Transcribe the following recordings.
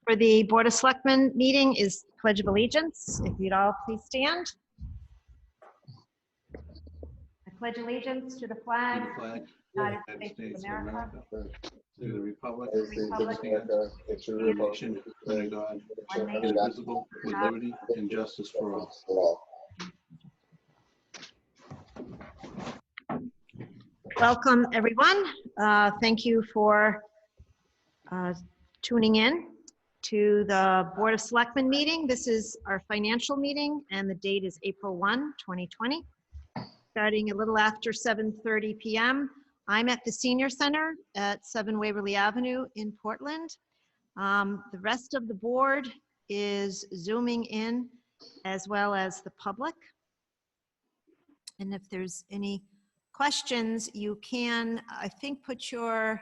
For the Board of Selectmen meeting is Pledge of Allegiance. If you'd all please stand. I pledge allegiance to the flag To the flag of the United States of America, to the republic, to the republic one nation, under God, one nation, indivisible, with liberty and justice for all. Welcome, everyone. Thank you for tuning in to the Board of Selectmen meeting. This is our financial meeting, and the date is April 1, 2020, starting a little after 7:30 p.m. I'm at the Senior Center at 7 Waverly Avenue in Portland. The rest of the board is Zooming in, as well as the public. And if there's any questions, you can, I think, put your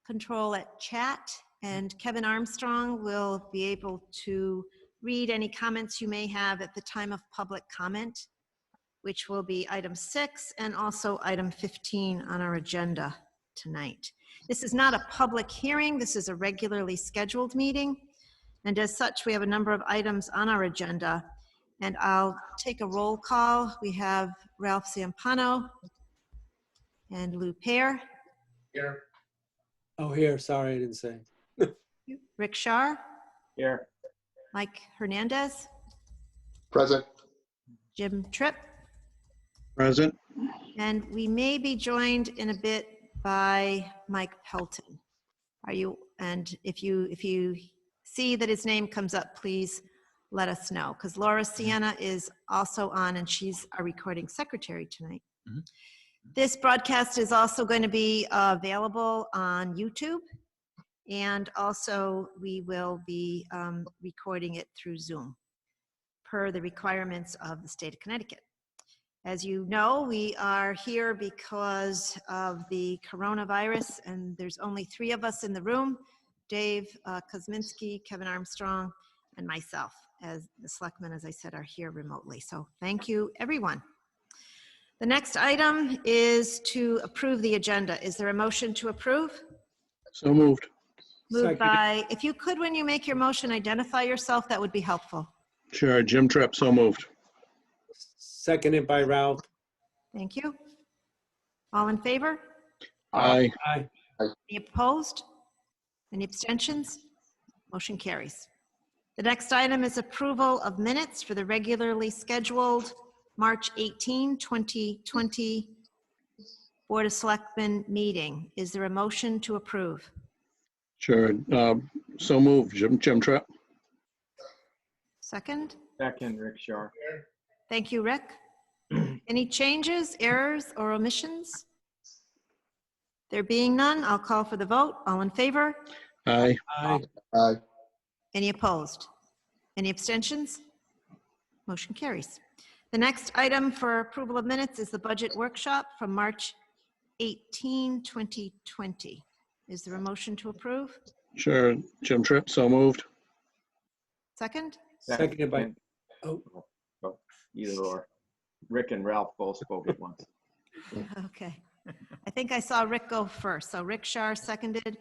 control at chat, and Kevin Armstrong will be able to read any comments you may have at the time of public comment, which will be item 6 and also item 15 on our agenda tonight. This is not a public hearing. This is a regularly scheduled meeting. And as such, we have a number of items on our agenda. And I'll take a roll call. We have Ralph Zampano and Lou Pear. Here. Oh, here. Sorry, I didn't say. Rick Shar. Here. Mike Hernandez. Present. Jim Tripp. Present. And we may be joined in a bit by Mike Pelton. And if you see that his name comes up, please let us know, because Laura Sienna is also on, and she's our recording secretary tonight. Mm-hmm. This broadcast is also going to be available on YouTube, and also we will be recording it through Zoom per the requirements of the state of Connecticut. As you know, we are here because of the coronavirus, and there's only 3 of us in the room: Dave Kosminski, Kevin Armstrong, and myself. As the selectmen, as I said, are here remotely. So thank you, everyone. The next item is to approve the agenda. Is there a motion to approve? So moved. Moved Second. by, if you could, when you make your motion, identify yourself, that would be helpful. Sure. Jim Tripp, so moved. Seconded by Ralph. Thank you. All in favor? Aye. Aye. Any opposed? Any abstentions? Motion carries. The next item is approval of minutes for the regularly scheduled March 18, 2020 Board of Selectmen meeting. Is there a motion to approve? Sure. So moved. Jim Tripp. Second? Second, Rick Shar. Thank you, Rick. Any changes, errors, or omissions? There being none, I'll call for the vote. All in favor? Aye. Aye. Aye. Any opposed? Any abstentions? Motion carries. The next item for approval of minutes is the budget workshop from March 18, 2020. Is there a motion to approve? Sure. Jim Tripp, so moved. Second? Seconded by, oh, Either or. Rick and Ralph both spoke at once. Okay. I think I saw Rick go first. So Rick Shar seconded.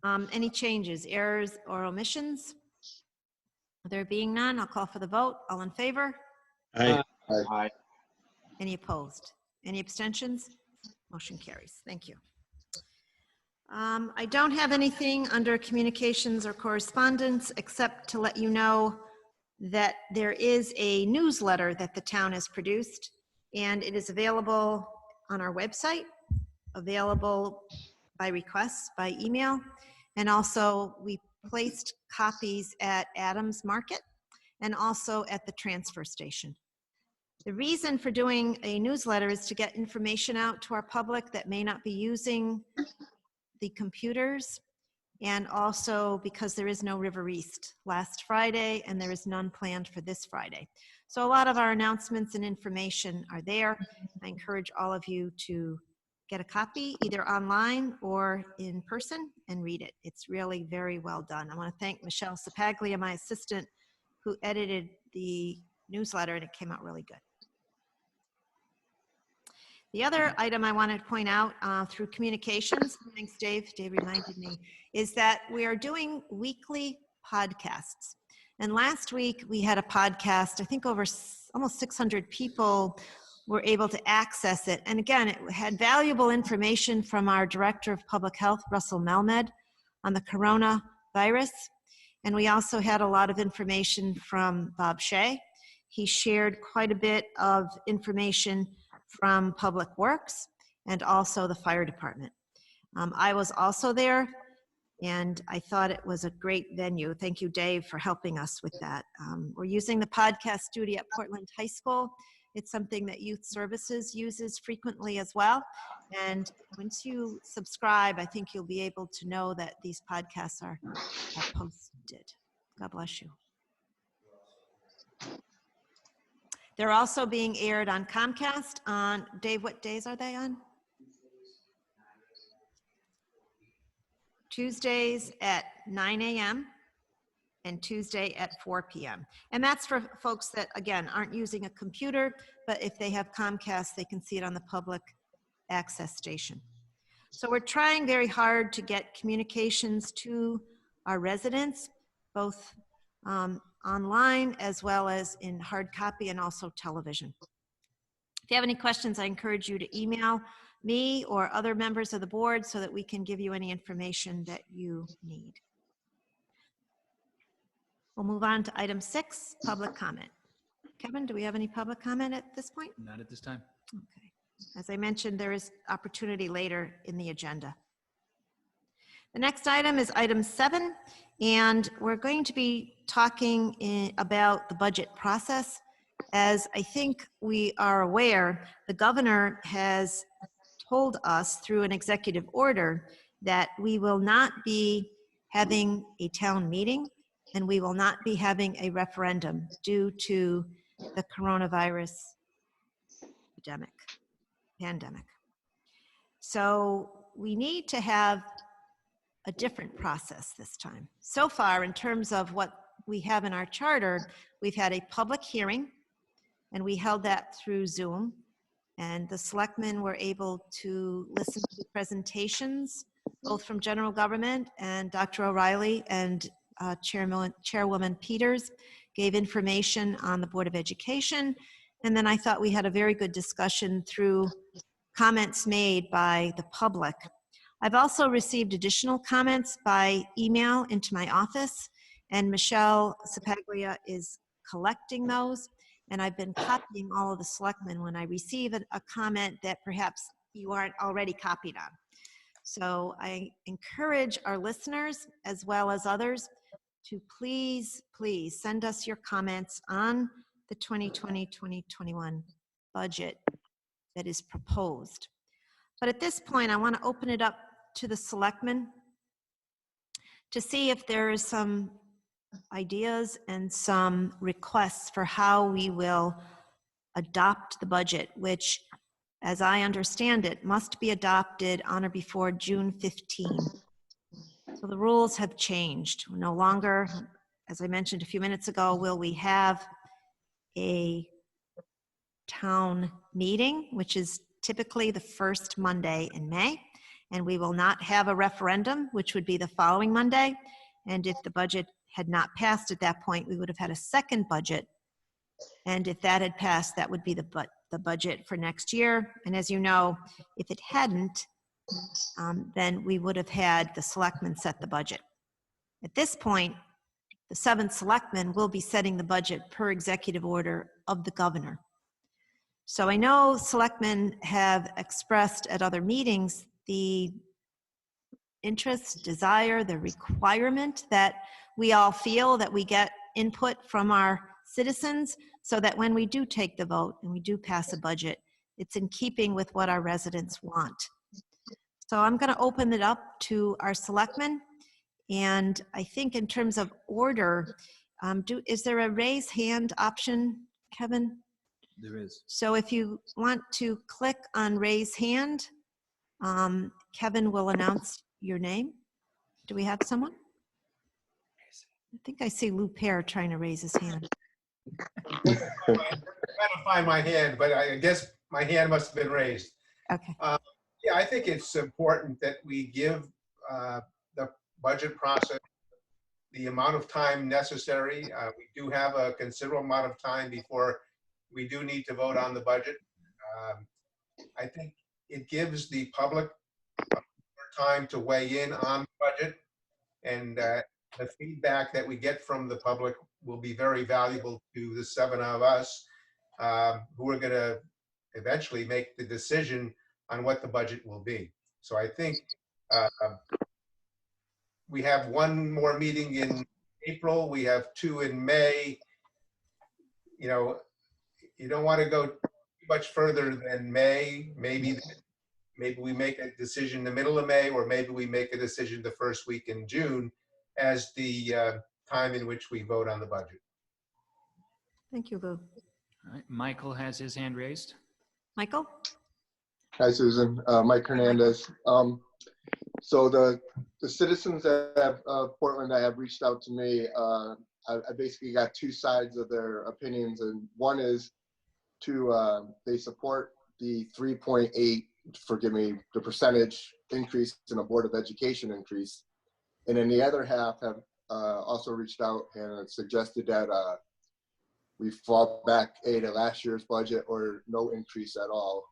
Any changes, errors, or omissions? There being none, I'll call for the vote. All in favor? Aye. Aye. Any opposed? Any abstentions? Motion carries. Thank you. I don't have anything under communications or correspondence except to let you know that there is a newsletter that the town has produced, and it is available on our website, available by request, by email, and also we placed copies at Adams Market and also at the transfer station. The reason for doing a newsletter is to get information out to our public that may not be using the computers, and also because there is no River East last Friday and there is none planned for this Friday. So a lot of our announcements and information are there. I encourage all of you to get a copy either online or in person and read it. It's really very well done. I want to thank Michelle Sapaglia, my assistant, who edited the newsletter, and it came out really good. The other item I wanted to point out through communications, thanks Dave, Dave reminded me, is that we are doing weekly podcasts. And last week we had a podcast, I think almost 600 people were able to access it. And again, it had valuable information from our Director of Public Health, Russell Melmed, on the coronavirus. And we also had a lot of information from Bob Shea. He shared quite a bit of information from Public Works and also the fire department. I was also there, and I thought it was a great venue. Thank you, Dave, for helping us with that. We're using the podcast studio at Portland High School. It's something that Youth Services uses frequently as well. And once you subscribe, I think you'll be able to know that these podcasts are posted. God bless you. They're also being aired on Comcast on, Dave, what days are they on? Tuesdays at 9 a.m. and Tuesday at 4 p.m. And that's for folks that, again, aren't using a computer, but if they have Comcast, they can see it on the public access station. So we're trying very hard to get communications to our residents, both online as well as in hard copy and also television. If you have any questions, I encourage you to email me or other members of the board so that we can give you any information that you need. We'll move on to item 6, public comment. Kevin, do we have any public comment at this point? Not at this time. Okay. As I mentioned, there is opportunity later in the agenda. The next item is item 7, and we're going to be talking about the budget process. As I think we are aware, the governor has told us through an executive order that we will not be having a town meeting and we will not be having a referendum due to the coronavirus pandemic. So we need to have a different process this time. So far, in terms of what we have in our charter, we've had a public hearing, and we held that through Zoom, and the selectmen were able to listen to presentations, both from general government and Dr. O'Reilly and Chairwoman Peters gave information on the Board of Education. And then I thought we had a very good discussion through comments made by the public. I've also received additional comments by email into my office, and Michelle Sapaglia is collecting those. And I've been copying all of the selectmen when I receive a comment that perhaps you aren't already copied on. So I encourage our listeners as well as others to please send us your comments on the 2020-2021 budget that is proposed. But at this point, I want to open it up to the selectmen to see if there is some ideas and some requests for how we will adopt the budget, which, as I understand it, must be adopted on or before June 15. So the rules have changed. No longer, as I mentioned a few minutes ago, will we have a town meeting, which is typically the first Monday in May, and we will not have a referendum, which would be the following Monday. And if the budget had not passed at that point, we would have had a second budget. And if that had passed, that would be the budget for next year. And as you know, if it hadn't, then we would have had the selectmen set the budget. At this point, the 7 selectmen will be setting the budget per executive order of the governor. So I know selectmen have expressed at other meetings the interest, desire, the requirement that we all feel that we get input from our citizens so that when we do take the vote and we do pass a budget, it's in keeping with what our residents want. So I'm going to open it up to our selectmen. And I think in terms of order, is there a raise hand option, Kevin? There is. So if you want to click on raise hand, Kevin will announce your name. Do we have someone? I think I see Lou Pear trying to raise his hand. I'm trying to find my hand, but I guess my hand must have been raised. Okay. Yeah, I think it's important that we give the budget process the amount of time necessary. We do have a considerable amount of time before we do need to vote on the budget. I think it gives the public more time to weigh in on the budget, and the feedback that we get from the public will be very valuable to the 7 of us who are going to eventually make the decision on what the budget will be. So I think we have one more meeting in April. We have 2 in May. You know, you don't want to go too much further than May. Maybe we make a decision in the middle of May, or maybe we make a decision the first week in June as the time in which we vote on the budget. Thank you, Lou. All right, Michael has his hand raised. Michael? Hi, Susan. Mike Hernandez. So the citizens of Portland that have reached out to me, I basically got 2 sides of their opinions, and one is they support the 3.8, forgive me, the percentage increase in a Board of Education increase, and then the other half have also reached out and suggested that we fall back to last year's budget or no increase at all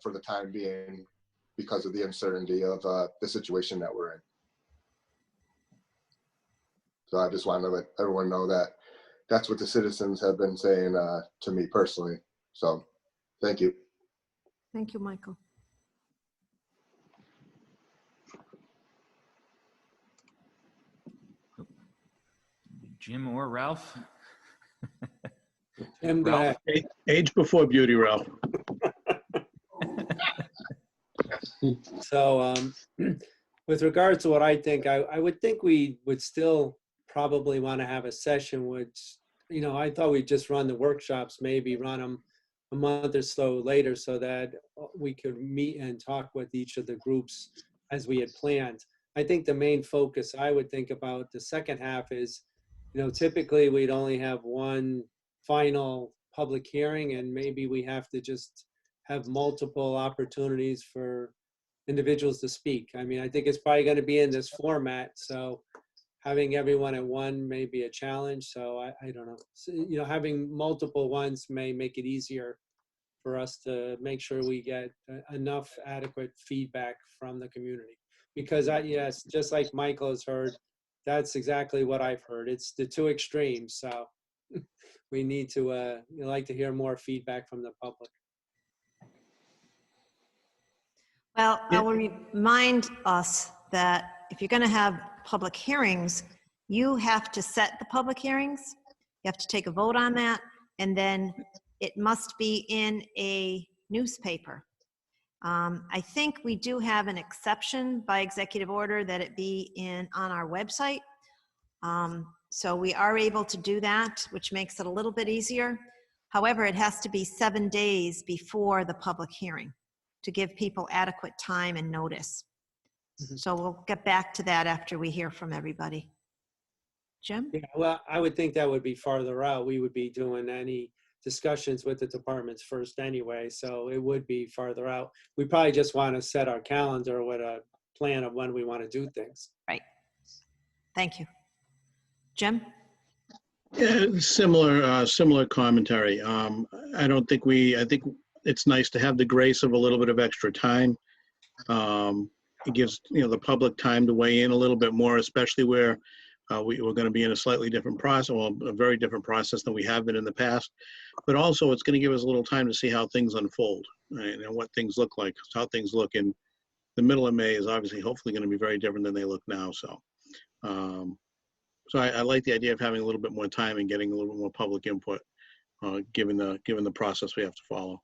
for the time being because of the uncertainty of the situation that we're in. So I just wanted to let everyone know that that's what the citizens have been saying to me personally. So thank you. Thank you, Michael. Jim or Ralph? Jim, go Ralph? ahead. Age before beauty, Ralph. So with regards to what I think, I would think we would still probably want to have a session which, you know, I thought we'd just run the workshops, maybe run them a month or so later so that we could meet and talk with each of the groups as we had planned. I think the main focus I would think about the second half is, you know, typically we'd only have one final public hearing, and maybe we have to just have multiple opportunities for individuals to speak. I mean, I think it's probably going to be in this format, so having everyone at one may be a challenge. So I don't know. So, you know, having multiple ones may make it easier for us to make sure we get enough adequate feedback from the community. Because yes, just like Michael has heard, that's exactly what I've heard. It's the 2 extremes. So we need to like to hear more feedback from the public. Well, I will remind us that if you're going to have public hearings, you have to set the public hearings. You have to take a vote on that, and then it must be in a newspaper. I think we do have an exception by executive order that it be on our website. So we are able to do that, which makes it a little bit easier. However, it has to be 7 days before the public hearing to give people adequate time and notice. Mhm. So we'll get back to that after we hear from everybody. Jim? Yeah, well, I would think that would be farther out. We would be doing any discussions with the departments first anyway, so it would be farther out. We probably just want to set our calendar with a plan of when we want to do things. Right. Thank you. Jim? Yeah, similar commentary. I think it's nice to have the grace of a little bit of extra time. It gives, you know, the public time to weigh in a little bit more, especially where we're going to be in a slightly different process, well, a very different process than we have been in the past. But also, it's going to give us a little time to see how things unfold, right, and what things look like. How things look in the middle of May is obviously, hopefully, going to be very different than they look now. So, I like the idea of having a little bit more time and getting a little bit more public input, given the process we have to follow.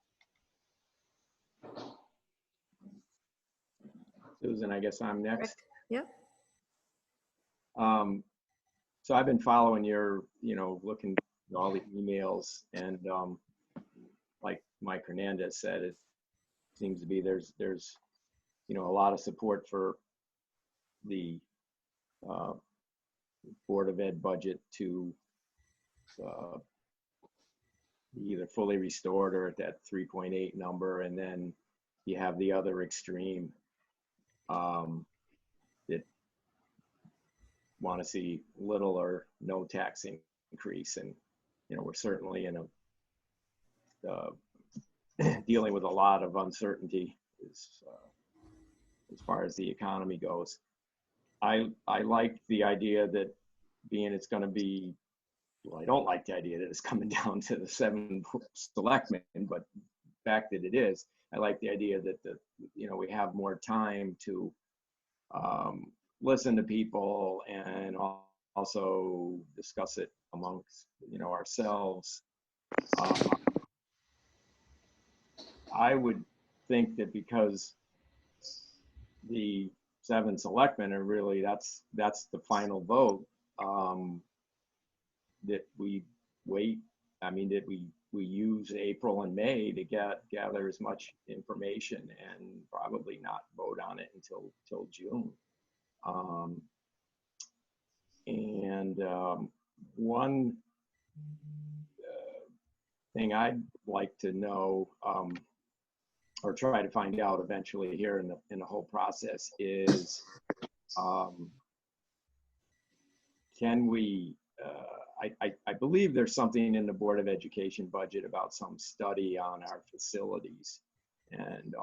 Susan, I guess I'm next. Yeah. So I've been following your, looking at all the emails, and like Mike Hernandez said, it seems to be there's a lot of support for the Board of Ed budget to be either fully restored or at that 3.8 number, and then you have the other extreme that want to see little or no tax increase. And, we're certainly in dealing with a lot of uncertainty as far as the economy goes. I like the idea that being it's going to be, well, I don't like the idea that it's coming down to the 7 selectmen, but the fact that it is, I like the idea that we have more time to listen to people and also discuss it amongst ourselves. I would think that because the 7 selectmen are really, that's the final vote, that we wait. I mean, that we use April and May to gather as much information and probably not vote on it until June. One thing I'd like to know, or try to find out eventually here in the whole process is, can we, I believe there's something in the Board of Education budget about some study on our facilities. And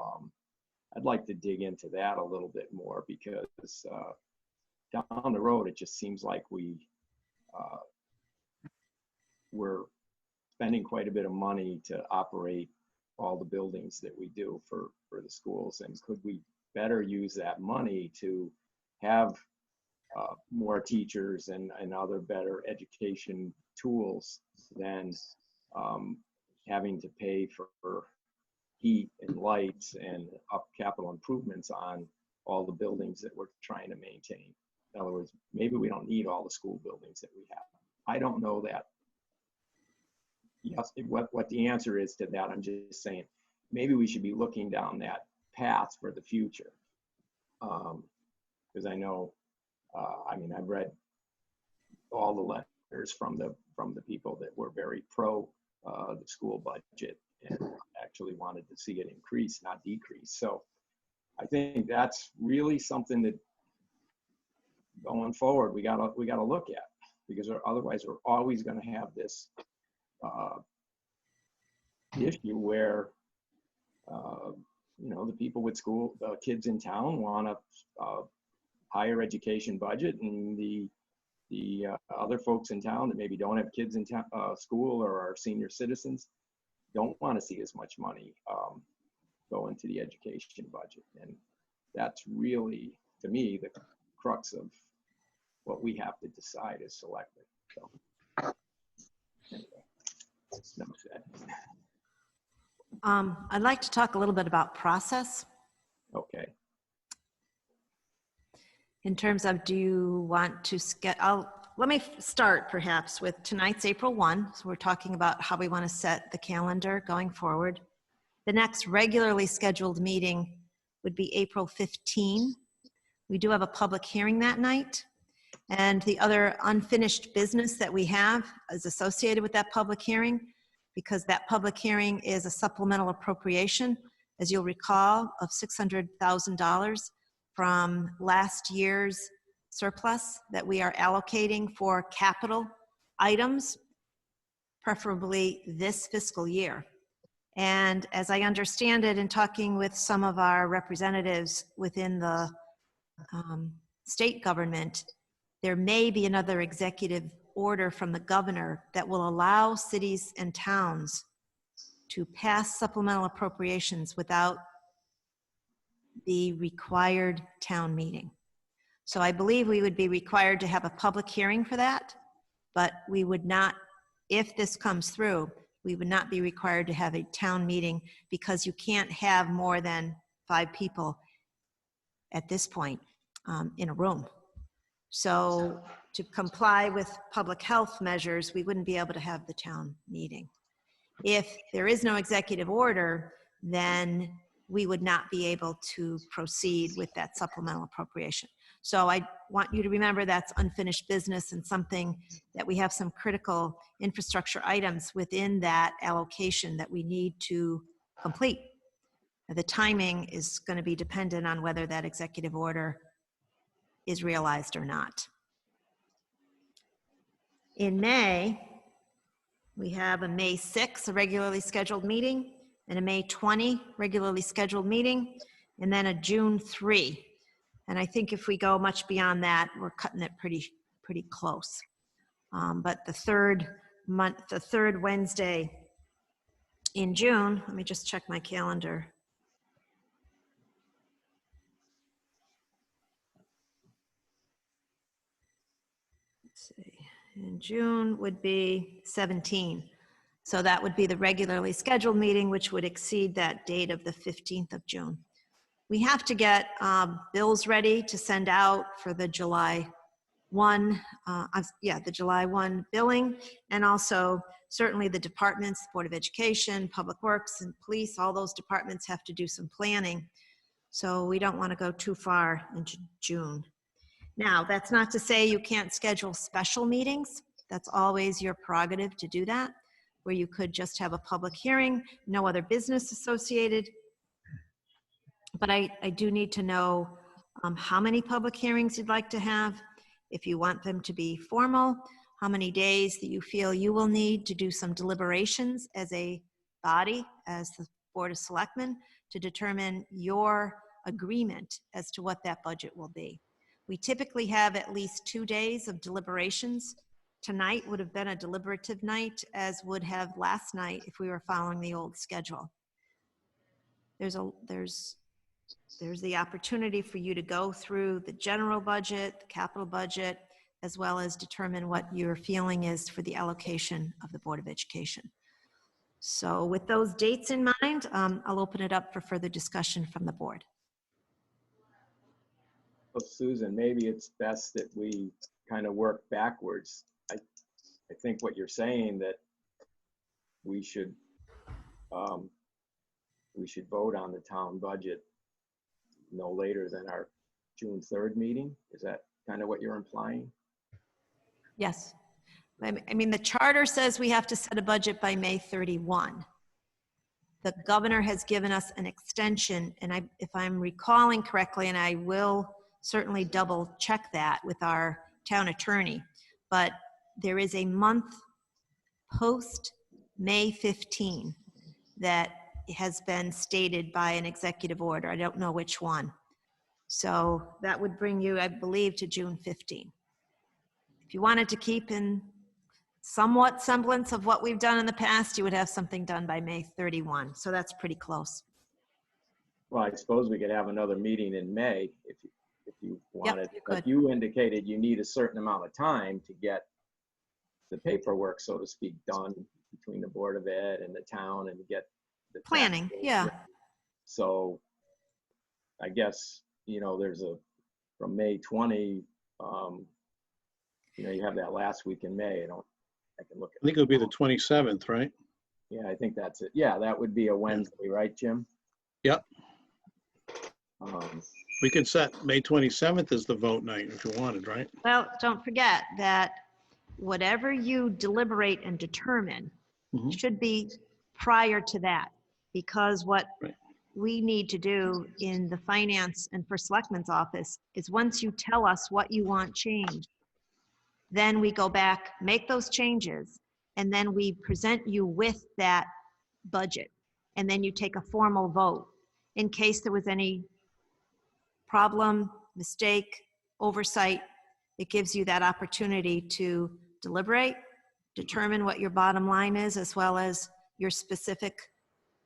I'd like to dig into that a little bit more, because down the road, it just seems like we're spending quite a bit of money to operate all the buildings that we do for the schools. And could we better use that money to have more teachers and other better education tools than having to pay for heat and lights and capital improvements on all the buildings that we're trying to maintain. In other words, maybe we don't need all the school buildings that we have. I don't know that. Yes, what the answer is to that, I'm just saying, maybe we should be looking down that path for the future. Because I know, I mean, I've read all the letters from the people that were very pro the school budget and actually wanted to see it increase, not decrease. So I think that's really something that going forward we gotta look at, because otherwise we're always going to have this issue where the people with kids in town want a higher education budget, and the other folks in town that maybe don't have kids in school or are senior citizens don't want to see as much money go into the education budget. And that's really, to me, the crux of what we have to decide as selectmen. So anyway, that's enough said. I'd like to talk a little bit about process. Okay. In terms of, do you want to let me start perhaps with tonight's April 1. So we're talking about how we want to set the calendar going forward. The next regularly scheduled meeting would be April 15. We do have a public hearing that night. And the other unfinished business that we have is associated with that public hearing, because that public hearing is a supplemental appropriation, as you'll recall, of $600,000 from last year's surplus that we are allocating for capital items, preferably this fiscal year. And as I understand it, in talking with some of our representatives within the state government, there may be another executive order from the governor that will allow cities and towns to pass supplemental appropriations without the required town meeting. So I believe we would be required to have a public hearing for that, but we would not, if this comes through, we would not be required to have a town meeting, because you can't have more than 5 people at this point in a room. So to comply with public health measures, we wouldn't be able to have the town meeting. If there is no executive order, then we would not be able to proceed with that supplemental appropriation. So I want you to remember that's unfinished business, and something that we have some critical infrastructure items within that allocation that we need to complete. The timing is going to be dependent on whether that executive order is realized or not. In May, we have a May 6th, a regularly scheduled meeting, and a May 20 regularly scheduled meeting, and then a June 3. And I think if we go much beyond that, we're cutting it pretty close. But the third Wednesday in June, let me just check my calendar. Let's see, in June would be 17. So that would be the regularly scheduled meeting, which would exceed that date of the 15th of June. We have to get bills ready to send out for the July 1, the July 1 billing, and also certainly the departments, Board of Education, Public Works, and Police, all those departments have to do some planning. So we don't want to go too far into June. Now, that's not to say you can't schedule special meetings. That's always your prerogative to do that, where you could just have a public hearing, no other business associated. But I do need to know how many public hearings you'd like to have, if you want them to be formal, how many days that you feel you will need to do some deliberations as a body, as the Board of Selectmen, to determine your agreement as to what that budget will be. We typically have at least 2 days of deliberations. Tonight would have been a deliberative night, as would have last night if we were following the old schedule. There's the opportunity for you to go through the general budget, the capital budget, as well as determine what your feeling is for the allocation of the Board of Education. So with those dates in mind, I'll open it up for further discussion from the board. Well, Susan, maybe it's best that we kind of work backwards. I think what you're saying, that we should vote on the town budget no later than our June 3rd meeting. Is that kind of what you're implying? Yes. I mean, the charter says we have to set a budget by May 31. The governor has given us an extension, and if I'm recalling correctly, and I will certainly double check that with our town attorney, but there is a month post May 15 that has been stated by an executive order. I don't know which one. So that would bring you, I believe, to June 15. If you wanted to keep in somewhat semblance of what we've done in the past, you would have something done by May 31. So that's pretty close. Well, I suppose we could have another meeting in May if you wanted. you But could. you indicated you need a certain amount of time to get the paperwork, so to speak, done between the Board of Ed and the town, and get the Planning, yeah. So I guess, there's from May 20, you have that last week in May. I can look at. I think it'll be the 27th, right? Yeah, I think that's it. Yeah, that would be a Wednesday, right, Jim? Yep. Um, We could set May 27th as the vote night if you wanted, right? Well, don't forget that whatever you deliberate and determine Mhm. should be prior to that, because what Right. we need to do in the finance and for Selectmen's office is, once you tell us what you want changed, then we go back, make those changes, and then we present you with that budget. And then you take a formal vote. In case there was any problem, mistake, oversight, it gives you that opportunity to deliberate, determine what your bottom line is, as well as your specific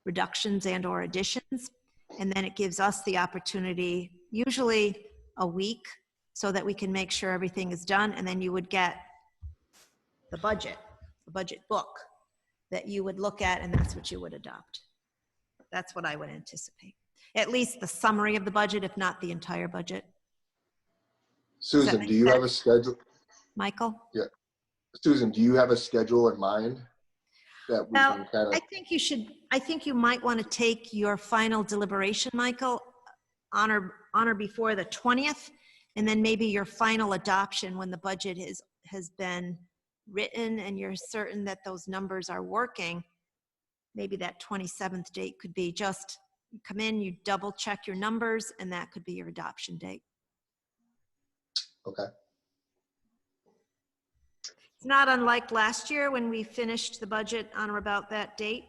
reductions and or additions. And then it gives us the opportunity, usually a week, so that we can make sure everything is done. And then you would get the budget book that you would look at, and that's what you would adopt. That's what I would anticipate. At least the summary of the budget, if not the entire budget. Susan, make do you have a sense? schedule? Michael? Susan, do you have a schedule in mind that we Well, can kind of? I think you might want to take your final deliberation, Michael, on or before the 20th, and then maybe your final adoption when the budget has been written and you're certain that those numbers are working. Maybe that 27th date could be just, you come in, you double check your numbers, and that could be your adoption date. Okay. It's not unlike last year when we finished the budget on or about that date.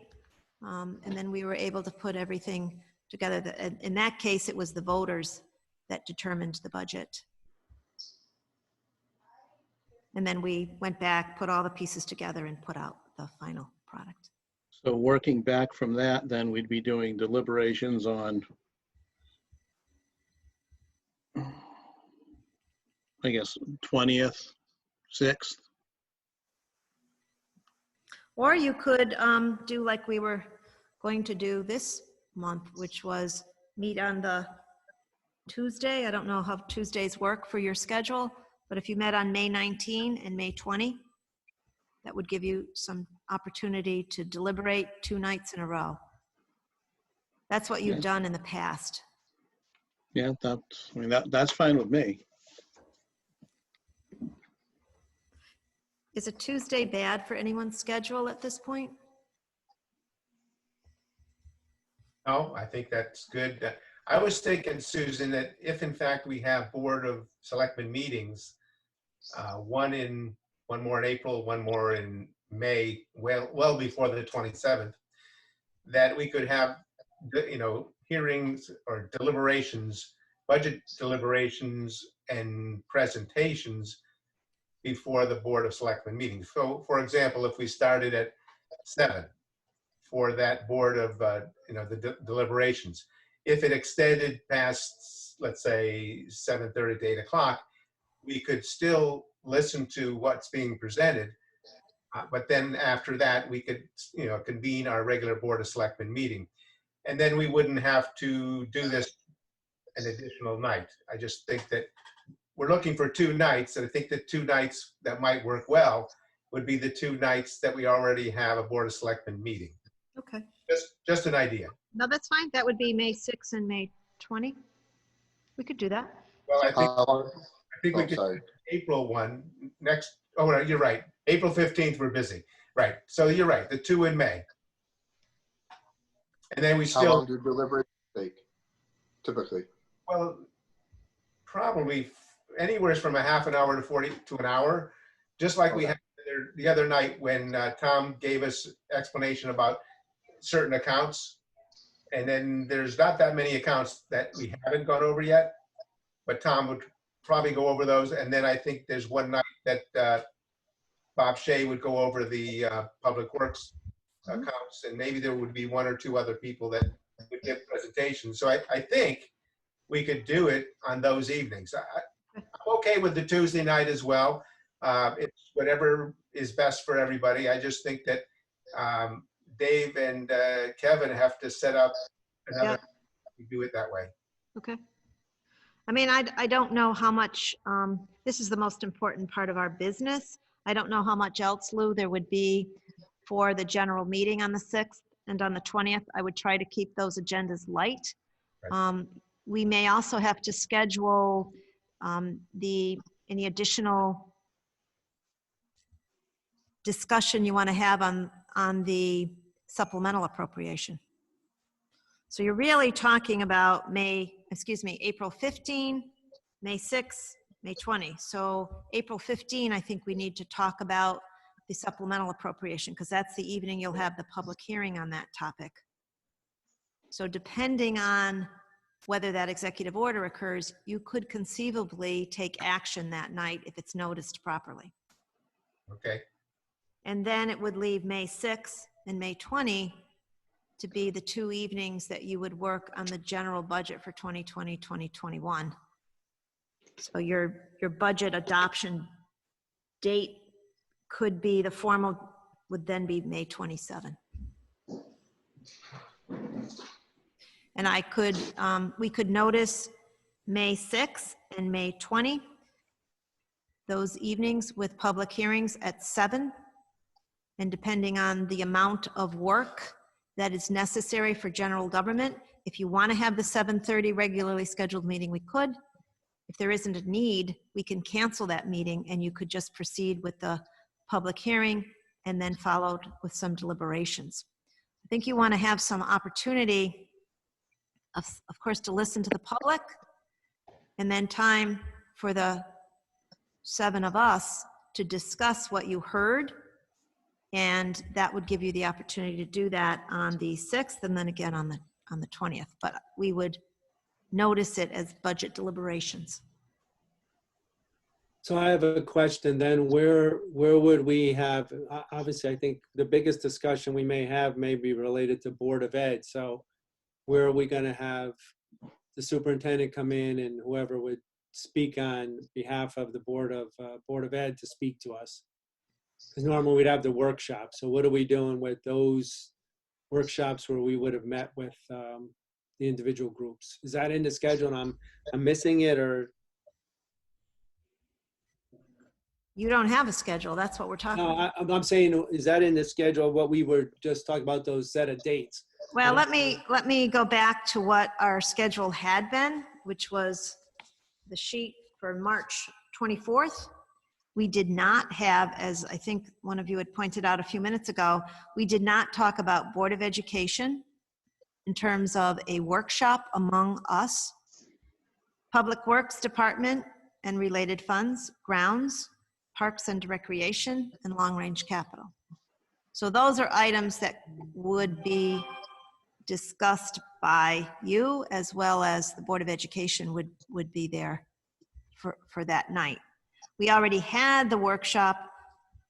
And then we were able to put everything together. In that case, it was the voters that determined the budget. And then we went back, put all the pieces together and put out the final product. So working back from that, then we'd be doing deliberations on, I guess, 20th, 6th. Or you could do like we were going to do this month, which was meet on the Tuesday. I don't know how Tuesdays work for your schedule, but if you met on May 19 and May 20, that would give you some opportunity to deliberate 2 nights in a row. That's what you've Yeah. done in the past. Yeah, that's, I mean, that's fine with me. Is a Tuesday bad for anyone's schedule at this point? No, I think that's good. I was thinking, Susan, that if in fact we have Board of Selectmen meetings, one more in April, one more in May, well before the 27th, that we could have, hearings or deliberations, budget deliberations and presentations before the Board of Selectmen meetings. So, for example, if we started at 7 for that board of, the deliberations, if it extended past, let's say, 7:30 to 8 o'clock, we could still listen to what's being presented. But then after that, we could, convene our regular Board of Selectmen meeting. And then we wouldn't have to do this an additional night. I just think that we're looking for 2 nights, and I think the 2 nights that might work well would be the 2 nights that we already have a Board of Selectmen meeting. Okay. Just an idea. No, that's fine. That would be May 6 and May 20. We could do that. Well, I think we Oh, could sorry. April one next. Oh, no, you're right. April 15th, we're busy. Right. So you're right. The 2 in May. And then we How long still, do deliberations take typically? well, probably anywhere from a half an hour to 40 to an hour, just like we Okay. had the other night when Tom gave us explanation about certain accounts. And then there's not that many accounts that we haven't gone over yet, but Tom would probably go over those. And then I think there's one night that Bob Shea would go over the Public Works accounts, and maybe there would be 1 or 2 other people that would give presentations. So I think we could do it on those evenings. I'm okay with the Tuesday night as well. It's whatever is best for everybody. I just think that Dave and Kevin have to set up another, do it that way. Okay. I mean, I don't know how much, this is the most important part of our business. I don't know how much else, Lou, there would be for the general meeting on the 6th and on the 20th. I would try to keep those agendas light. Right. We may also have to schedule any additional discussion you want to have on the supplemental appropriation. So you're really talking about April 15, May 6, May 20. So April 15, I think we need to talk about the supplemental appropriation, because that's the evening you'll have the public hearing on that topic. So depending on whether that executive order occurs, you could conceivably take action that night if it's noticed properly. Okay. And then it would leave May 6 and May 20 to be the 2 evenings that you would work on the general budget for 2020, 2021. So your budget adoption date could be, the formal would then be May 27. And we could notice May 6 and May 20, those evenings with public hearings at 7. And depending on the amount of work that is necessary for general government, if you want to have the 7:30 regularly scheduled meeting, we could. If there isn't a need, we can cancel that meeting and you could just proceed with the public hearing and then followed with some deliberations. I think you want to have some opportunity, of course, to listen to the public, and then time for the 7 of us to discuss what you heard. And that would give you the opportunity to do that on the 6th and then again on the 20th. But we would notice it as budget deliberations. So I have a question then. Where would we have, obviously, I think the biggest discussion we may have may be related to Board of Ed. So where are we going to have the superintendent come in and whoever would speak on behalf of the Board of Ed to speak to us? Because normally we'd have the workshop. So what are we doing with those workshops where we would have met with the individual groups? Is that in the schedule and I'm missing it, or? You don't have a schedule. That's what we're talking about. No, I'm saying, is that in the schedule, what we were just talking about, those set of dates? Well, let me go back to what our schedule had been, which was the sheet for March 24th. We did not have, as I think one of you had pointed out a few minutes ago, we did not talk about Board of Education in terms of a workshop among us, Public Works Department and related funds, grounds, Parks and Recreation, and long-range capital. So those are items that would be discussed by you, as well as the Board of Education would be there for that night. We already had the workshop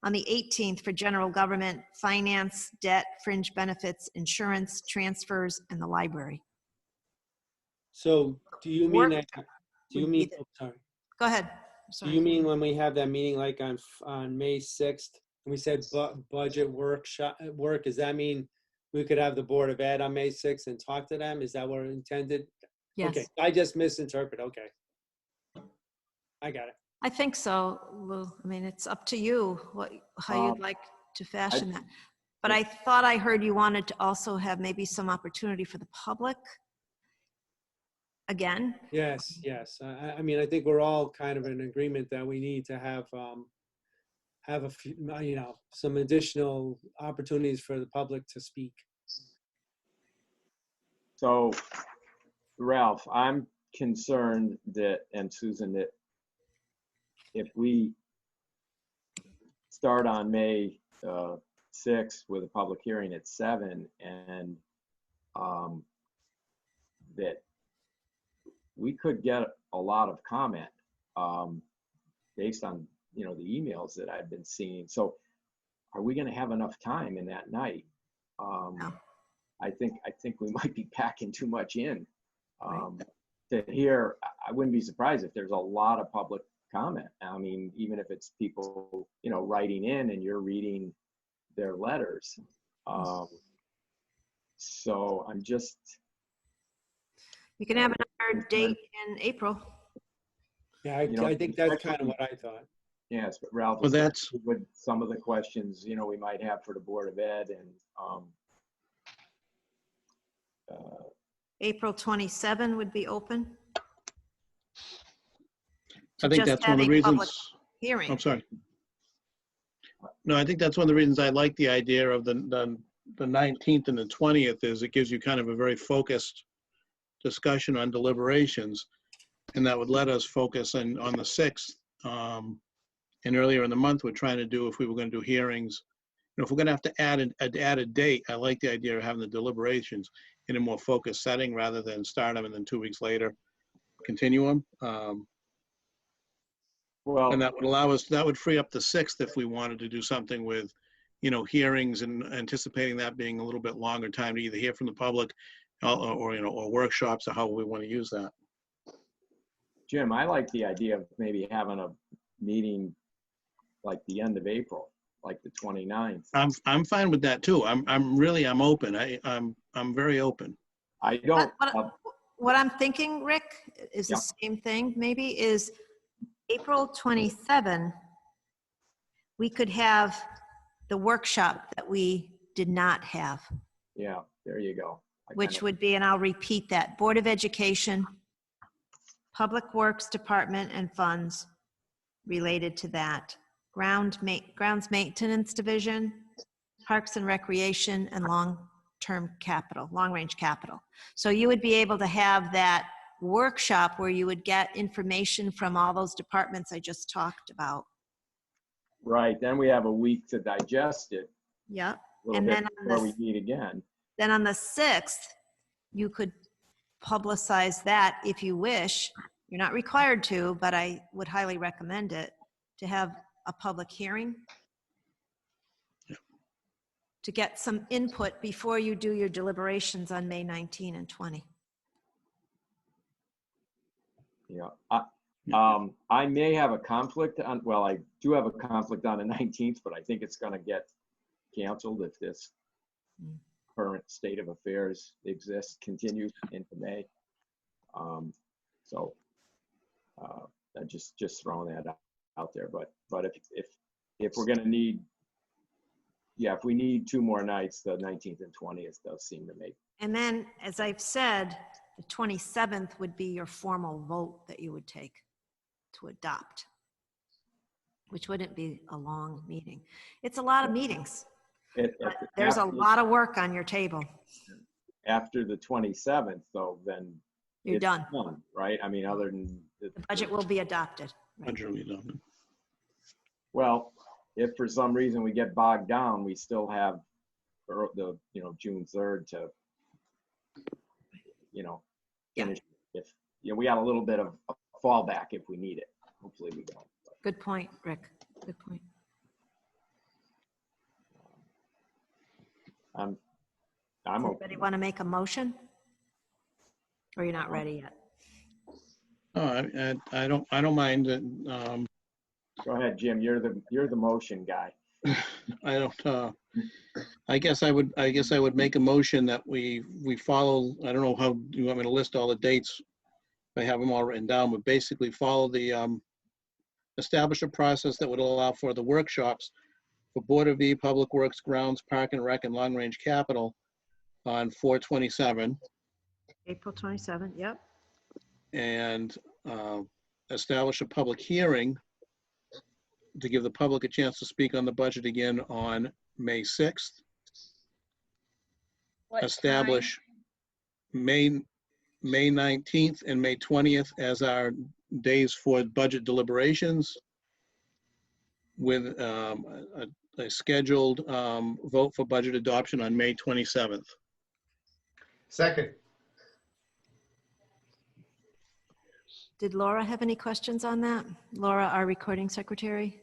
on the 18th for general government, finance, debt, fringe benefits, insurance, transfers, and the library. So do you mean that, oh, sorry. Go ahead. Do Sorry. you mean when we have that meeting like on May 6th, and we said budget work, does that mean we could have the Board of Ed on May 6th and talk to them? Is that what it intended? Yes. Okay, I just misinterpreted. Okay. I got it. I think so. Well, I mean, it's up to you how you'd like to fashion that. But I thought I heard you wanted to also have maybe some opportunity for the public. Again. Yes. I mean, I think we're all kind of in agreement that we need to have a few, some additional opportunities for the public to speak. So, Ralph, I'm concerned that, and Susan, that if we start on May 6th with a public hearing at 7, and that we could get a lot of comment based on the emails that I've been seeing. So are we going to have enough time in that night? No. I think we might be packing too much in to hear. I wouldn't be surprised if there's a lot of public comment. I mean, even if it's people, writing in and you're reading their letters. So I'm just. You can have another date in April. Yeah, I think that's kind of what I thought. Yes, but Ralph, Well, that's with some of the questions, we might have for the Board of Ed, and April 27 would be open. I think that's one of the reasons. Hearing. I'm sorry. No, I think that's one of the reasons I like the idea of the 19th and the 20th is it gives you kind of a very focused discussion on deliberations, and that would let us focus on the 6th. And earlier in the month, we're trying to do, if we were going to do hearings, if we're going to have to add a date, I like the idea of having the deliberations in a more focused setting rather than start them and then 2 weeks later continue them. well, And that would allow us, that would free up the 6th if we wanted to do something with, hearings and anticipating that being a little bit longer time to either hear from the public or workshops or how we want to use that. Jim, I like the idea of maybe having a meeting like the end of April, like the 29th. I'm fine with that too. I'm open. I'm very open. I don't. What I'm thinking, Rick, is the same thing maybe, is April 27, we could have the workshop that we did not have. Yeah, there you go. Which would be, and I'll repeat that, Board of Education, Public Works Department and funds related to that, grounds maintenance division, Parks and Recreation, and long-range capital. So you would be able to have that workshop where you would get information from all those departments I just talked about. Right, then we have a week to digest it Yep. a little And bit then on before we the, meet again. then on the 6th, you could publicize that if you wish. You're not required to, but I would highly recommend it, to have a public hearing to get some input before you do your deliberations on May 19 and 20. Yeah, I may have a conflict on, well, I do have a conflict on the 19th, but I think it's gonna get canceled if this current state of affairs continues into May. So, I'm just throwing that out there, but if we're gonna need, yeah, if we need 2 more nights, the 19th and 20th does seem to make. And then, as I've said, the 27th would be your formal vote that you would take to adopt, which wouldn't be a long meeting. It's a lot of meetings. There's a lot of work on your table. After the 27th, though, then You're it's done. right? I mean, other than The budget will be adopted. Right. Budget will be done. well, if for some reason we get bogged down, we still have the June 3rd to Yeah. finish. If we got a little bit of a fallback if we need it. Hopefully we don't. Good point, Rick. Good point. I'm Does okay. anybody want to make a motion? Or you're not ready yet? Oh, I don't mind. Go ahead, Jim. You're the motion guy. I don't, I guess I would make a motion that we follow, I don't know how, you want me to list all the dates? I have them all written down, but basically follow the, establish a process that would allow for the workshops for Board of E, Public Works, Grounds, Park and Rec, and Long Range Capital on 4/27, April 27th, yep. and establish a public hearing to give the public a chance to speak on the budget again on May 6th. What Establish May 19th and May 20th as our days for budget deliberations with a scheduled vote for budget adoption on May 27th. Second. Did Laura have any questions on that? Laura, our recording secretary?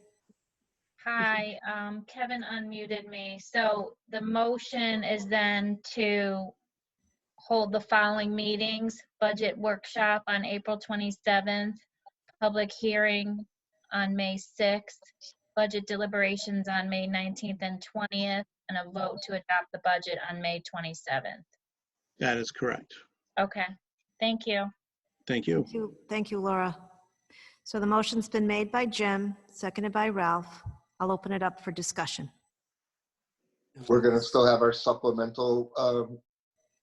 Hi, Kevin unmuted me. So the motion is then to hold the following meetings: budget workshop on April 27th, public hearing on May 6th, budget deliberations on May 19th and 20th, and a vote to adopt the budget on May 27th. That is correct. Okay, thank you. Thank you. Thank you, Laura. So the motion's been made by Jim, seconded by Ralph. I'll open it up for discussion. We're gonna still have our supplemental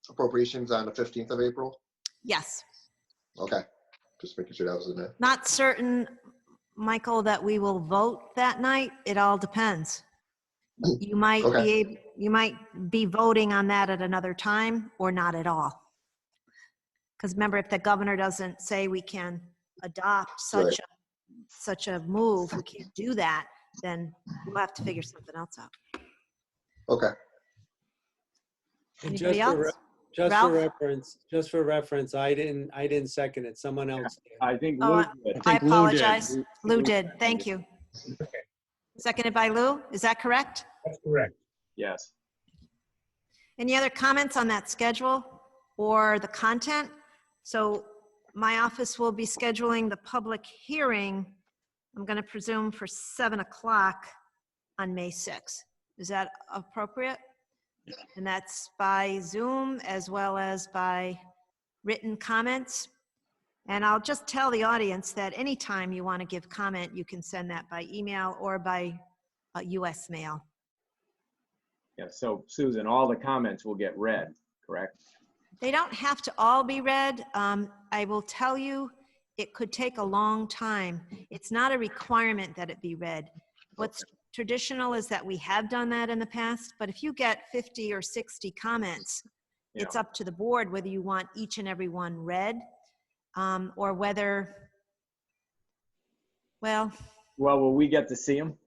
appropriations on the 15th of April? Yes. Okay, just making sure that was in there. Not certain, Michael, that we will vote that night. It all depends. You might be voting on that at another time or not at all. Because remember, if the governor doesn't say we can adopt such a move, we can't do that, then we'll have to figure something else out. Okay, And Anybody else? Just for reference, I didn't second it. Someone else did. I think Oh, Lou I did. I think Lou did. apologize. Lou did. Thank you. Seconded by Lou. Is that correct? That's correct. Yes. Any other comments on that schedule or the content? So my office will be scheduling the public hearing, I'm going to presume for 7 o'clock on May 6th. Is that appropriate? And that's by Zoom as well as by written comments. And I'll just tell the audience that anytime you want to give comment, you can send that by email or by US mail. Yeah. So Susan, all the comments will get read, correct? They don't have to all be read. I will tell you, it could take a long time. It's not a requirement that it be read. What's traditional is that we have done that in the past, but if you get 50 or 60 comments, it's up to the board whether you want each and every one read or whether, well. Well, will we get to see them?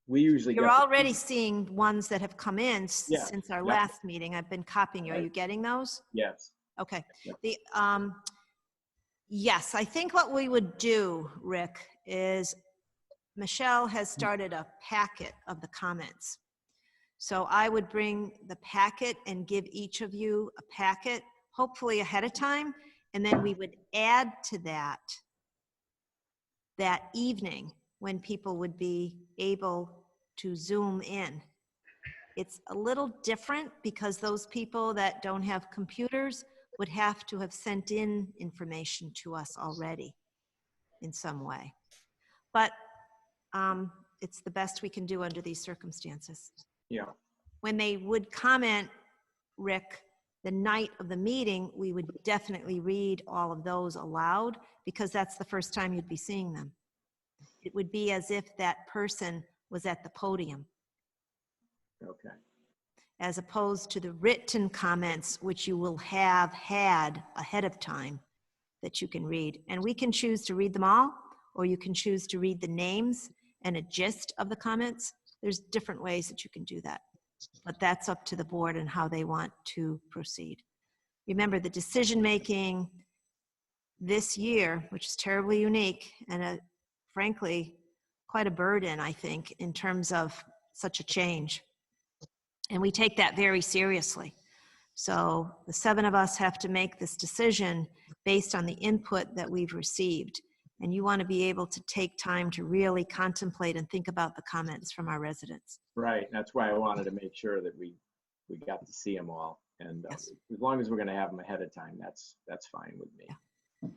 we usually get. You're already seeing ones that have come in Yeah, since our yeah. last meeting. I've been copying you. Are Right. you getting those? Yes. Okay. Yep. Yes, I think what we would do, Rick, is Michelle has started a packet of the comments. So I would bring the packet and give each of you a packet, hopefully ahead of time, and then we would add to that evening when people would be able to Zoom in. It's a little different because those people that don't have computers would have to have sent in information to us already in some way. But it's the best we can do under these circumstances. Yeah. When they would comment, Rick, the night of the meeting, we would definitely read all of those aloud because that's the first time you'd be seeing them. It would be as if that person was at the podium, Okay. as opposed to the written comments, which you will have had ahead of time that you can read. And we can choose to read them all, or you can choose to read the names and a gist of the comments. There's different ways that you can do that, but that's up to the board and how they want to proceed. Remember, the decision-making this year, which is terribly unique and frankly, quite a burden, I think, in terms of such a change. And we take that very seriously. So the 7 of us have to make this decision based on the input that we've received. And you want to be able to take time to really contemplate and think about the comments from our residents. Right. That's why I wanted to make sure that we got to see them all. And Yes. as long as we're going to have them ahead of time, that's fine with me. Yeah.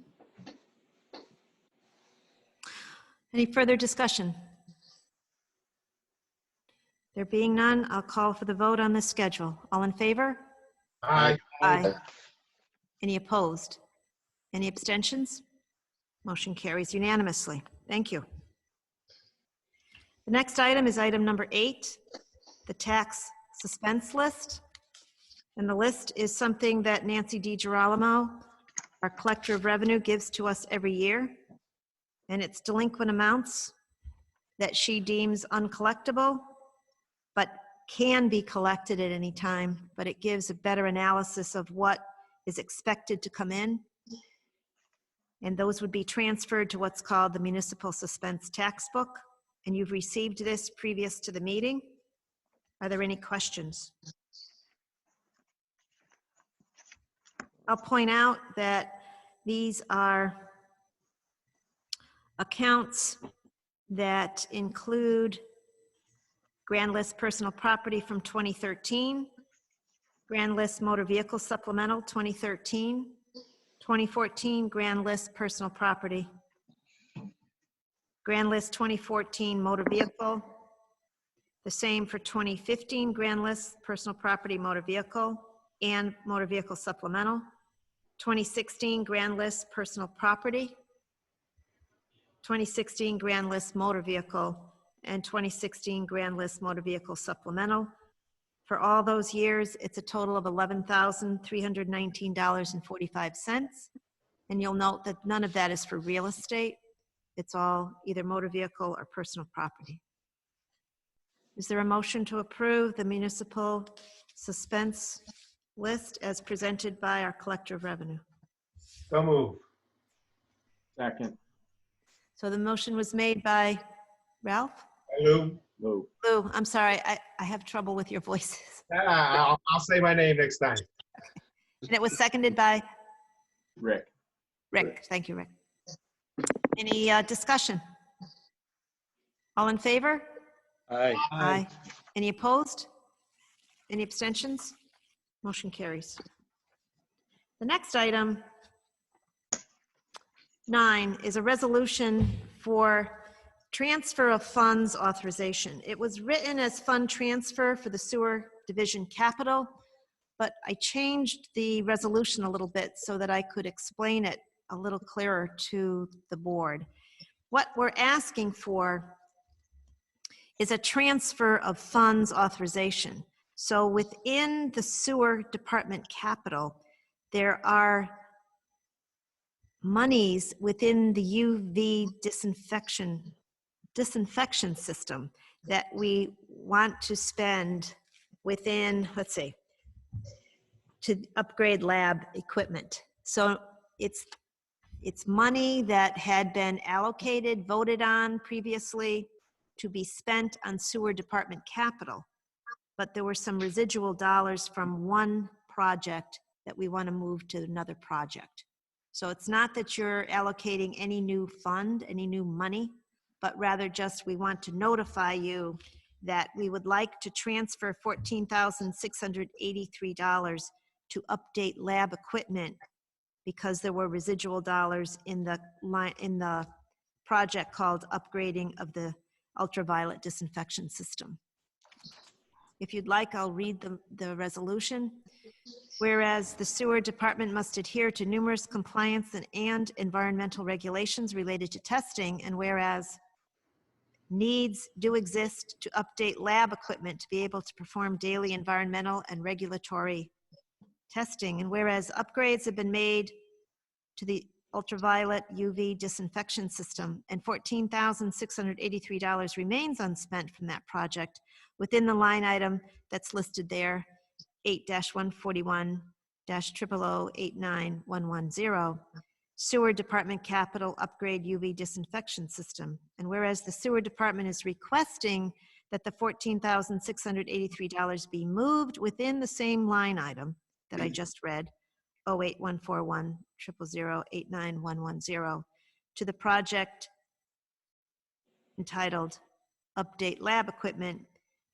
Any further discussion? There being none, I'll call for the vote on this schedule. All in favor? Aye. Aye. Any opposed? Any abstentions? Motion carries unanimously. Thank you. The next item is item number 8, the tax suspense list. And the list is something that Nancy DiGirolamo, our collector of revenue, gives to us every year. And it's delinquent amounts that she deems uncollectible, but can be collected at any time, but it gives a better analysis of what is expected to come in. And those would be transferred to what's called the municipal suspense tax book. And you've received this previous to the meeting. Are there any questions? I'll point out that these are accounts that include Grand List personal property from 2013, Grand List motor vehicle supplemental 2013, 2014 Grand List personal property, Grand List 2014 motor vehicle, the same for 2015 Grand List personal property motor vehicle and motor vehicle supplemental, 2016 Grand List personal property, 2016 Grand List motor vehicle, and 2016 Grand List motor vehicle supplemental. For all those years, it's a total of $11,319.45. And you'll note that none of that is for real estate. It's all either motor vehicle or personal property. Is there a motion to approve the municipal suspense list as presented by our collector of revenue? So move. Second. So the motion was made by Ralph? Lou. Lou. Lou, I'm sorry, I have trouble with your voices. I'll say my name next time. And it was seconded by Rick. Rick. Thank you, Rick. Any discussion? All in favor? Aye. Aye. Any opposed? Any abstentions? Motion carries. The next item, 9, is a resolution for transfer of funds authorization. It was written as fund transfer for the sewer division capital, but I changed the resolution a little bit so that I could explain it a little clearer to the board. What we're asking for is a transfer of funds authorization. So within the sewer department capital, there are monies within the UV disinfection system that we want to spend within, let's see, to upgrade lab equipment. So it's money that had been allocated, voted on previously to be spent on sewer department capital. But there were some residual dollars from one project that we want to move to another project. So it's not that you're allocating any new fund, any new money, but rather just we want to notify you that we would like to transfer $14,683 to update lab equipment because there were residual dollars in the project called upgrading of the ultraviolet disinfection system. If you'd like, I'll read the resolution. Whereas the sewer department must adhere to numerous compliance and environmental regulations related to testing, and whereas needs do exist to update lab equipment to be able to perform daily environmental and regulatory testing, and whereas upgrades have been made to the ultraviolet UV disinfection system, and $14,683 remains unspent from that project within the line item that's listed there, 8-141-000-89110, Sewer Department Capital Upgrade UV Disinfection System. And whereas the Sewer Department is requesting that the $14,683 be moved within the same line item that I just read, 08141-000-89110, to the project entitled Update Lab Equipment,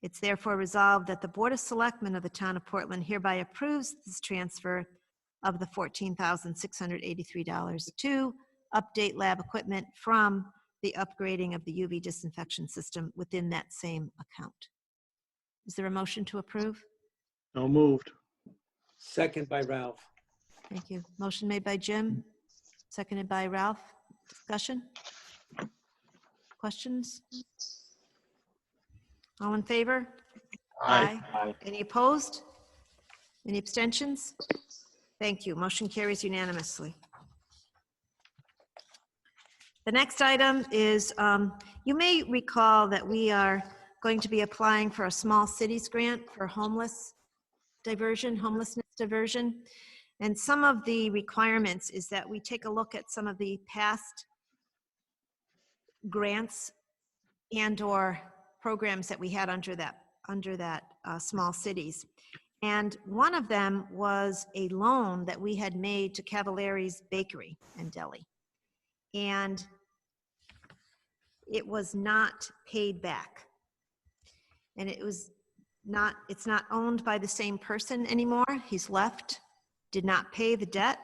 it's therefore resolved that the Board of Selectmen of the Town of Portland hereby approves this transfer of the $14,683 to update lab equipment from the upgrading of the UV disinfection system within that same account. Is there a motion to approve? So moved. Second by Ralph. Thank you. Motion made by Jim, seconded by Ralph. Discussion? Questions? All in favor? Aye. Aye. Any opposed? Any abstentions? Thank you. Motion carries unanimously. The next item is, you may recall that we are going to be applying for a small cities grant for homelessness diversion. And some of the requirements is that we take a look at some of the past grants and/or programs that we had under that small cities. And one of them was a loan that we had made to Cavallari's Bakery and Deli. And it was not paid back. And it's not owned by the same person anymore. He's left, did not pay the debt.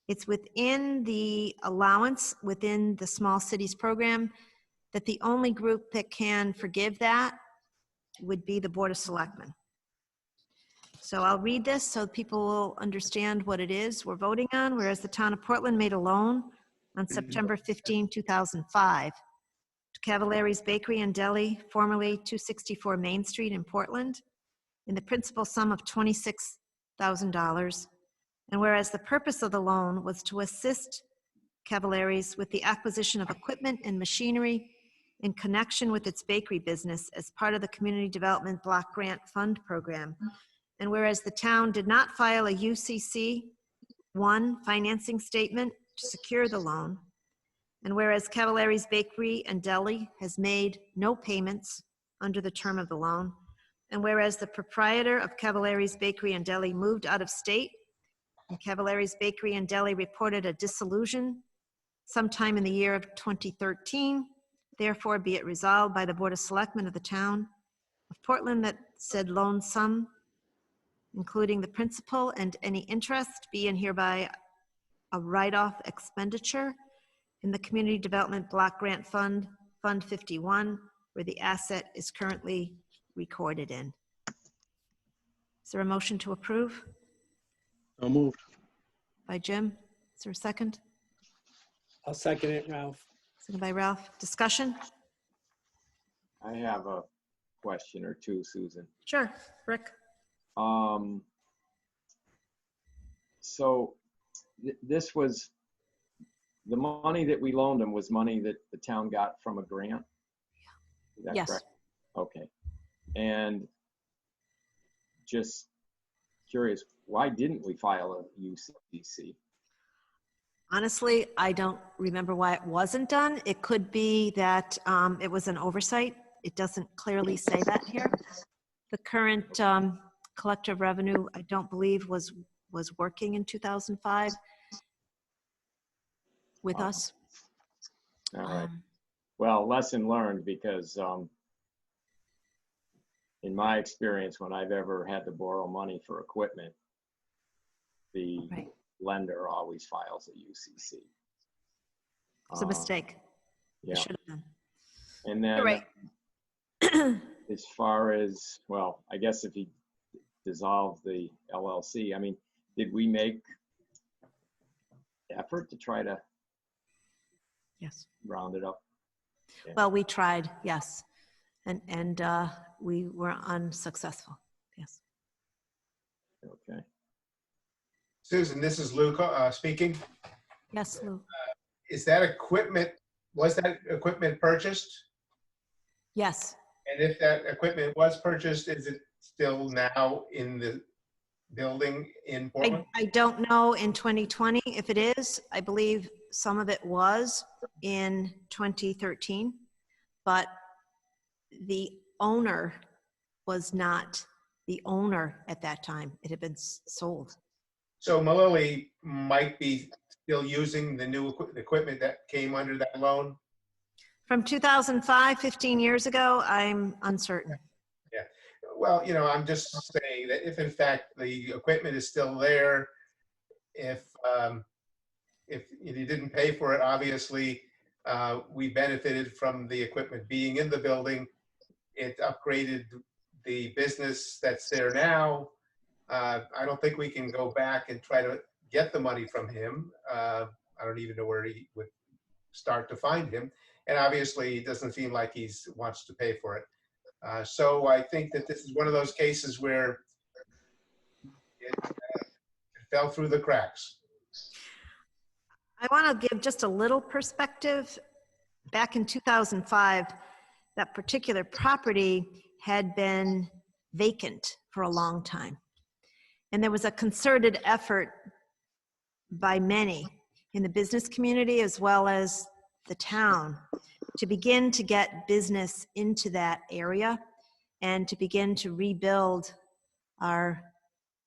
It's within the allowance within the small cities program that the only group that can forgive that would be the Board of Selectmen. So I'll read this so people will understand what it is we're voting on. Whereas the Town of Portland made a loan on September 15, 2005 to Cavallari's Bakery and Deli, formerly 264 Main Street in Portland, in the principal sum of $26,000. And whereas the purpose of the loan was to assist Cavallari's with the acquisition of equipment and machinery in connection with its bakery business as part of the Community Development Block Grant Fund program. And whereas the town did not file a UCC 1 financing statement to secure the loan, and whereas Cavallari's Bakery and Deli has made no payments under the term of the loan, and whereas the proprietor of Cavallari's Bakery and Deli moved out of state, and Cavallari's Bakery and Deli reported a dissolution sometime in the year of 2013, therefore be it resolved by the Board of Selectmen of the Town of Portland that said loan sum, including the principal and any interest, be and hereby a write-off expenditure in the Community Development Block Grant Fund, Fund 51, where the asset is currently recorded in. Is there a motion to approve? So moved. By Jim. Is there a second? I'll second it, Ralph. Second by Ralph. Discussion? I have a question or two, Susan. Sure. Rick? So this was, the money that we loaned them was money that the town got from a grant? Is that Yes. correct? Okay. And just curious, why didn't we file a UCC? Honestly, I don't remember why it wasn't done. It could be that it was an oversight. It doesn't clearly say that here. The current collector of revenue, I don't believe was working in 2005 with us. All right. Well, lesson learned, because in my experience, when I've ever had to borrow money for equipment, the Right. lender always files a UCC. It's a mistake. It Yeah. should have been. And You're then right. as far as, well, I guess if he dissolved the LLC, I mean, did we make effort to try to Yes. round it up? Yeah. Well, we tried, yes. And we were unsuccessful. Yes. Okay. Susan, this is Luke speaking. Yes, Lou. Is that equipment, was that equipment purchased? Yes. And if that equipment was purchased, is it still now in the building in Portland? I don't know in 2020 if it is. I believe some of it was in 2013, but the owner was not the owner at that time. It had been sold. So Malili might be still using the new equipment that came under that loan? From 2005, 15 years ago, I'm uncertain. Yeah. Well, you know, I'm just saying that if in fact the equipment is still there, if you didn't pay for it, obviously we benefited from the equipment being in the building. It upgraded the business that's there now. I don't think we can go back and try to get the money from him. I don't even know where he would start to find him. And obviously, it doesn't seem like he wants to pay for it. So I think that this is one of those cases where it fell through the cracks. I want to give just a little perspective. Back in 2005, that particular property had been vacant for a long time. And there was a concerted effort by many in the business community as well as the town to begin to get business into that area and to begin to rebuild our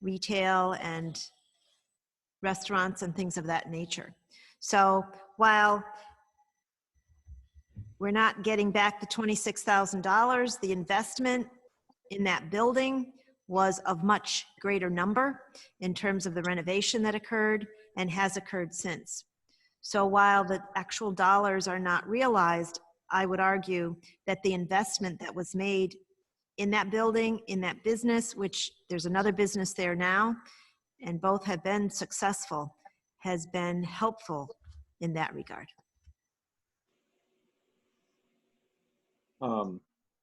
retail and restaurants and things of that nature. So while we're not getting back the $26,000, the investment in that building was of much greater number in terms of the renovation that occurred and has occurred since. So while the actual dollars are not realized, I would argue that the investment that was made in that building, in that business, which there's another business there now, and both have been successful, has been helpful in that regard.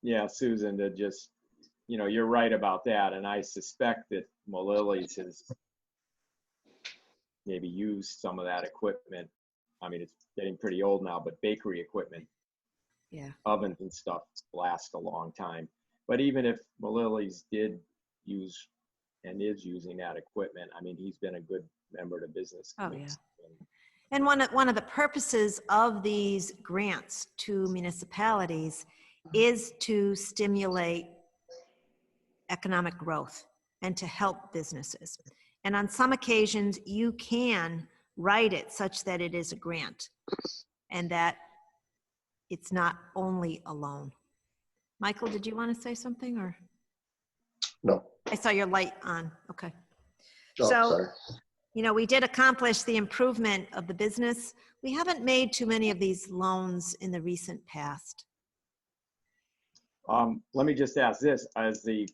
Yeah, Susan, to just, you know, you're right about that. And I suspect that Malili's has maybe used some of that equipment. I mean, it's getting pretty old now, but bakery equipment, Yeah. ovens and stuff last a long time. But even if Malili's did use and is using that equipment, I mean, he's been a good member of the business Oh, community. yeah. And one of the purposes of these grants to municipalities is to stimulate economic growth and to help businesses. And on some occasions, you can write it such that it is a grant and that it's not only a loan. Michael, did you want to say something or? No. I saw your light on. Okay. Oh, So, sorry. you know, we did accomplish the improvement of the business. We haven't made too many of these loans in the recent past. Let me just ask this, as the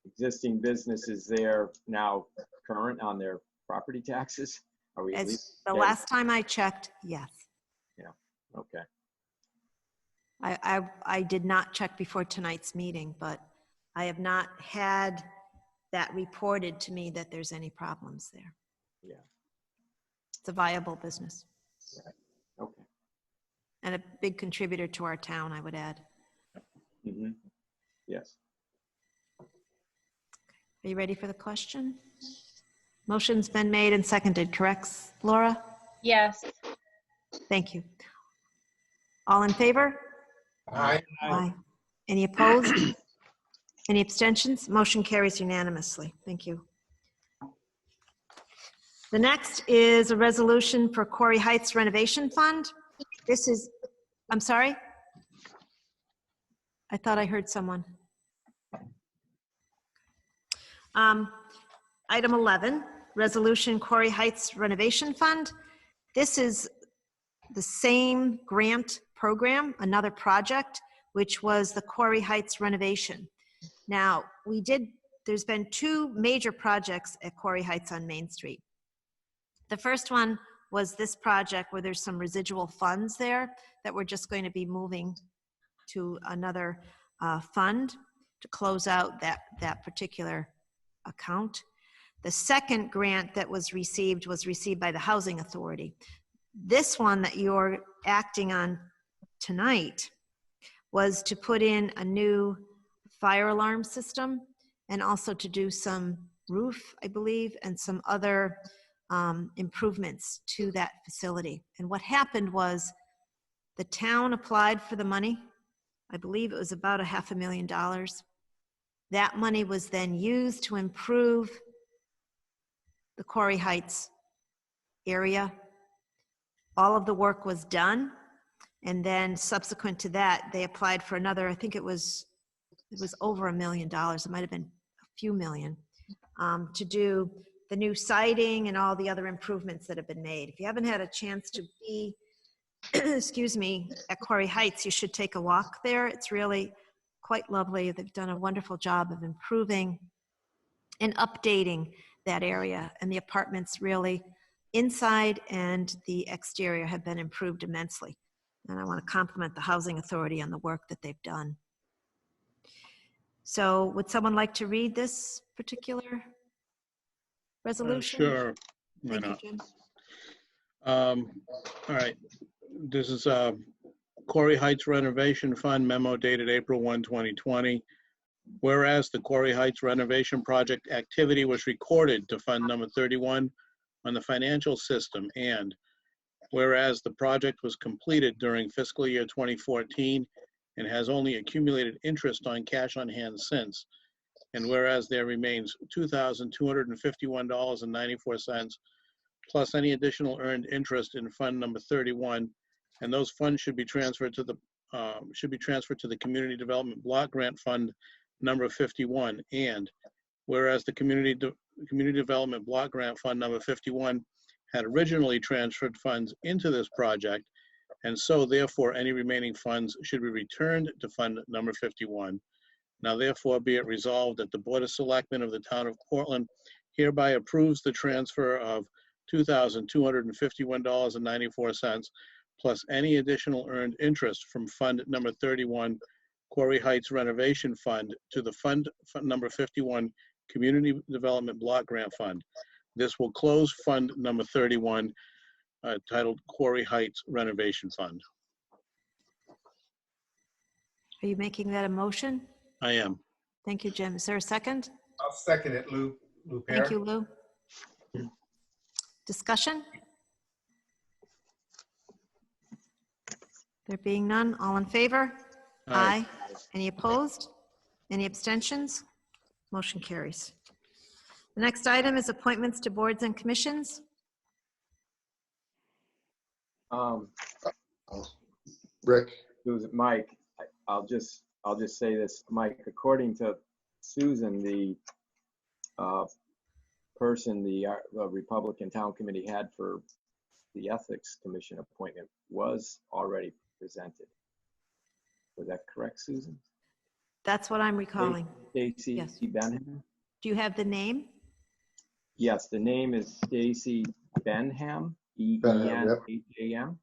existing businesses there now current on their property taxes? Are we at As least the steady? last time I checked, yes. Okay. I did not check before tonight's meeting, but I have not had that reported to me that there's any problems there. Yeah. It's a viable business Okay. and a big contributor to our town, I would add. Mhm. Yes. Are you ready for the question? Motion's been made and seconded, correct, Laura? Yes. Thank you. All in favor? Aye. Aye. Any opposed? Any abstentions? Motion carries unanimously. Thank you. The next is a resolution for Quarry Heights Renovation Fund. This is, I'm sorry? I thought I heard someone. Item 11, Resolution Quarry Heights Renovation Fund. This is the same grant program, another project, which was the Quarry Heights renovation. Now, there's been two major projects at Quarry Heights on Main Street. The first one was this project where there's some residual funds there that we're just going to be moving to another fund to close out that particular account. The second grant that was received by the Housing Authority. This one that you're acting on tonight was to put in a new fire alarm system and also to do some roof, I believe, and some other improvements to that facility. And what happened was the town applied for the money. I believe it was about $500,000. That money was then used to improve the Quarry Heights area. All of the work was done. And then subsequent to that, they applied for another, I think it was over $1 million. It might've been a few million to do the new siding and all the other improvements that have been made. If you haven't had a chance to be, excuse me, at Quarry Heights, you should take a walk there. It's really quite lovely. They've done a wonderful job of improving and updating that area, and the apartments really inside and the exterior have been improved immensely. And I want to compliment the Housing Authority on the work that they've done. So would someone like to read this particular resolution? Sure. Why Thank you, not? Jim. All right. This is Quarry Heights Renovation Fund memo dated April 1, 2020. Whereas the Quarry Heights renovation project activity was recorded to fund number 31 on the financial system, and whereas the project was completed during fiscal year 2014 and has only accumulated interest on cash on hand since, and whereas there remains $2,251.94 plus any additional earned interest in fund number 31, and those funds should be transferred to the Community Development Block Grant Fund number 51. And whereas the Community Development Block Grant Fund number 51 had originally transferred funds into this project, and so therefore any remaining funds should be returned to fund number 51. Now therefore be it resolved that the Board of Selectmen of the Town of Portland hereby approves the transfer of $2,251.94 plus any additional earned interest from fund number 31 Quarry Heights Renovation Fund to the fund number 51 Community Development Block Grant Fund. This will close fund number 31 titled Quarry Heights Renovation Fund. Are you making that a motion? I am. Thank you, Jim. Is there a second? I'll second it, Lou Pear. Thank you, Lou. Discussion? There being none, all in favor? Aye. Any opposed? Any abstentions? Motion carries. The next item is appointments to boards and commissions. Rick, Susan, Mike, I'll just say this, Mike, according to Susan, the person the Republican Town Committee had for the Ethics Commission appointment was already presented. Was that correct, Susan? That's what I'm recalling. Stacy Yes. Benham? Do you have the name? Yes, the name is Stacy Benham, E-E-N-H-A-M.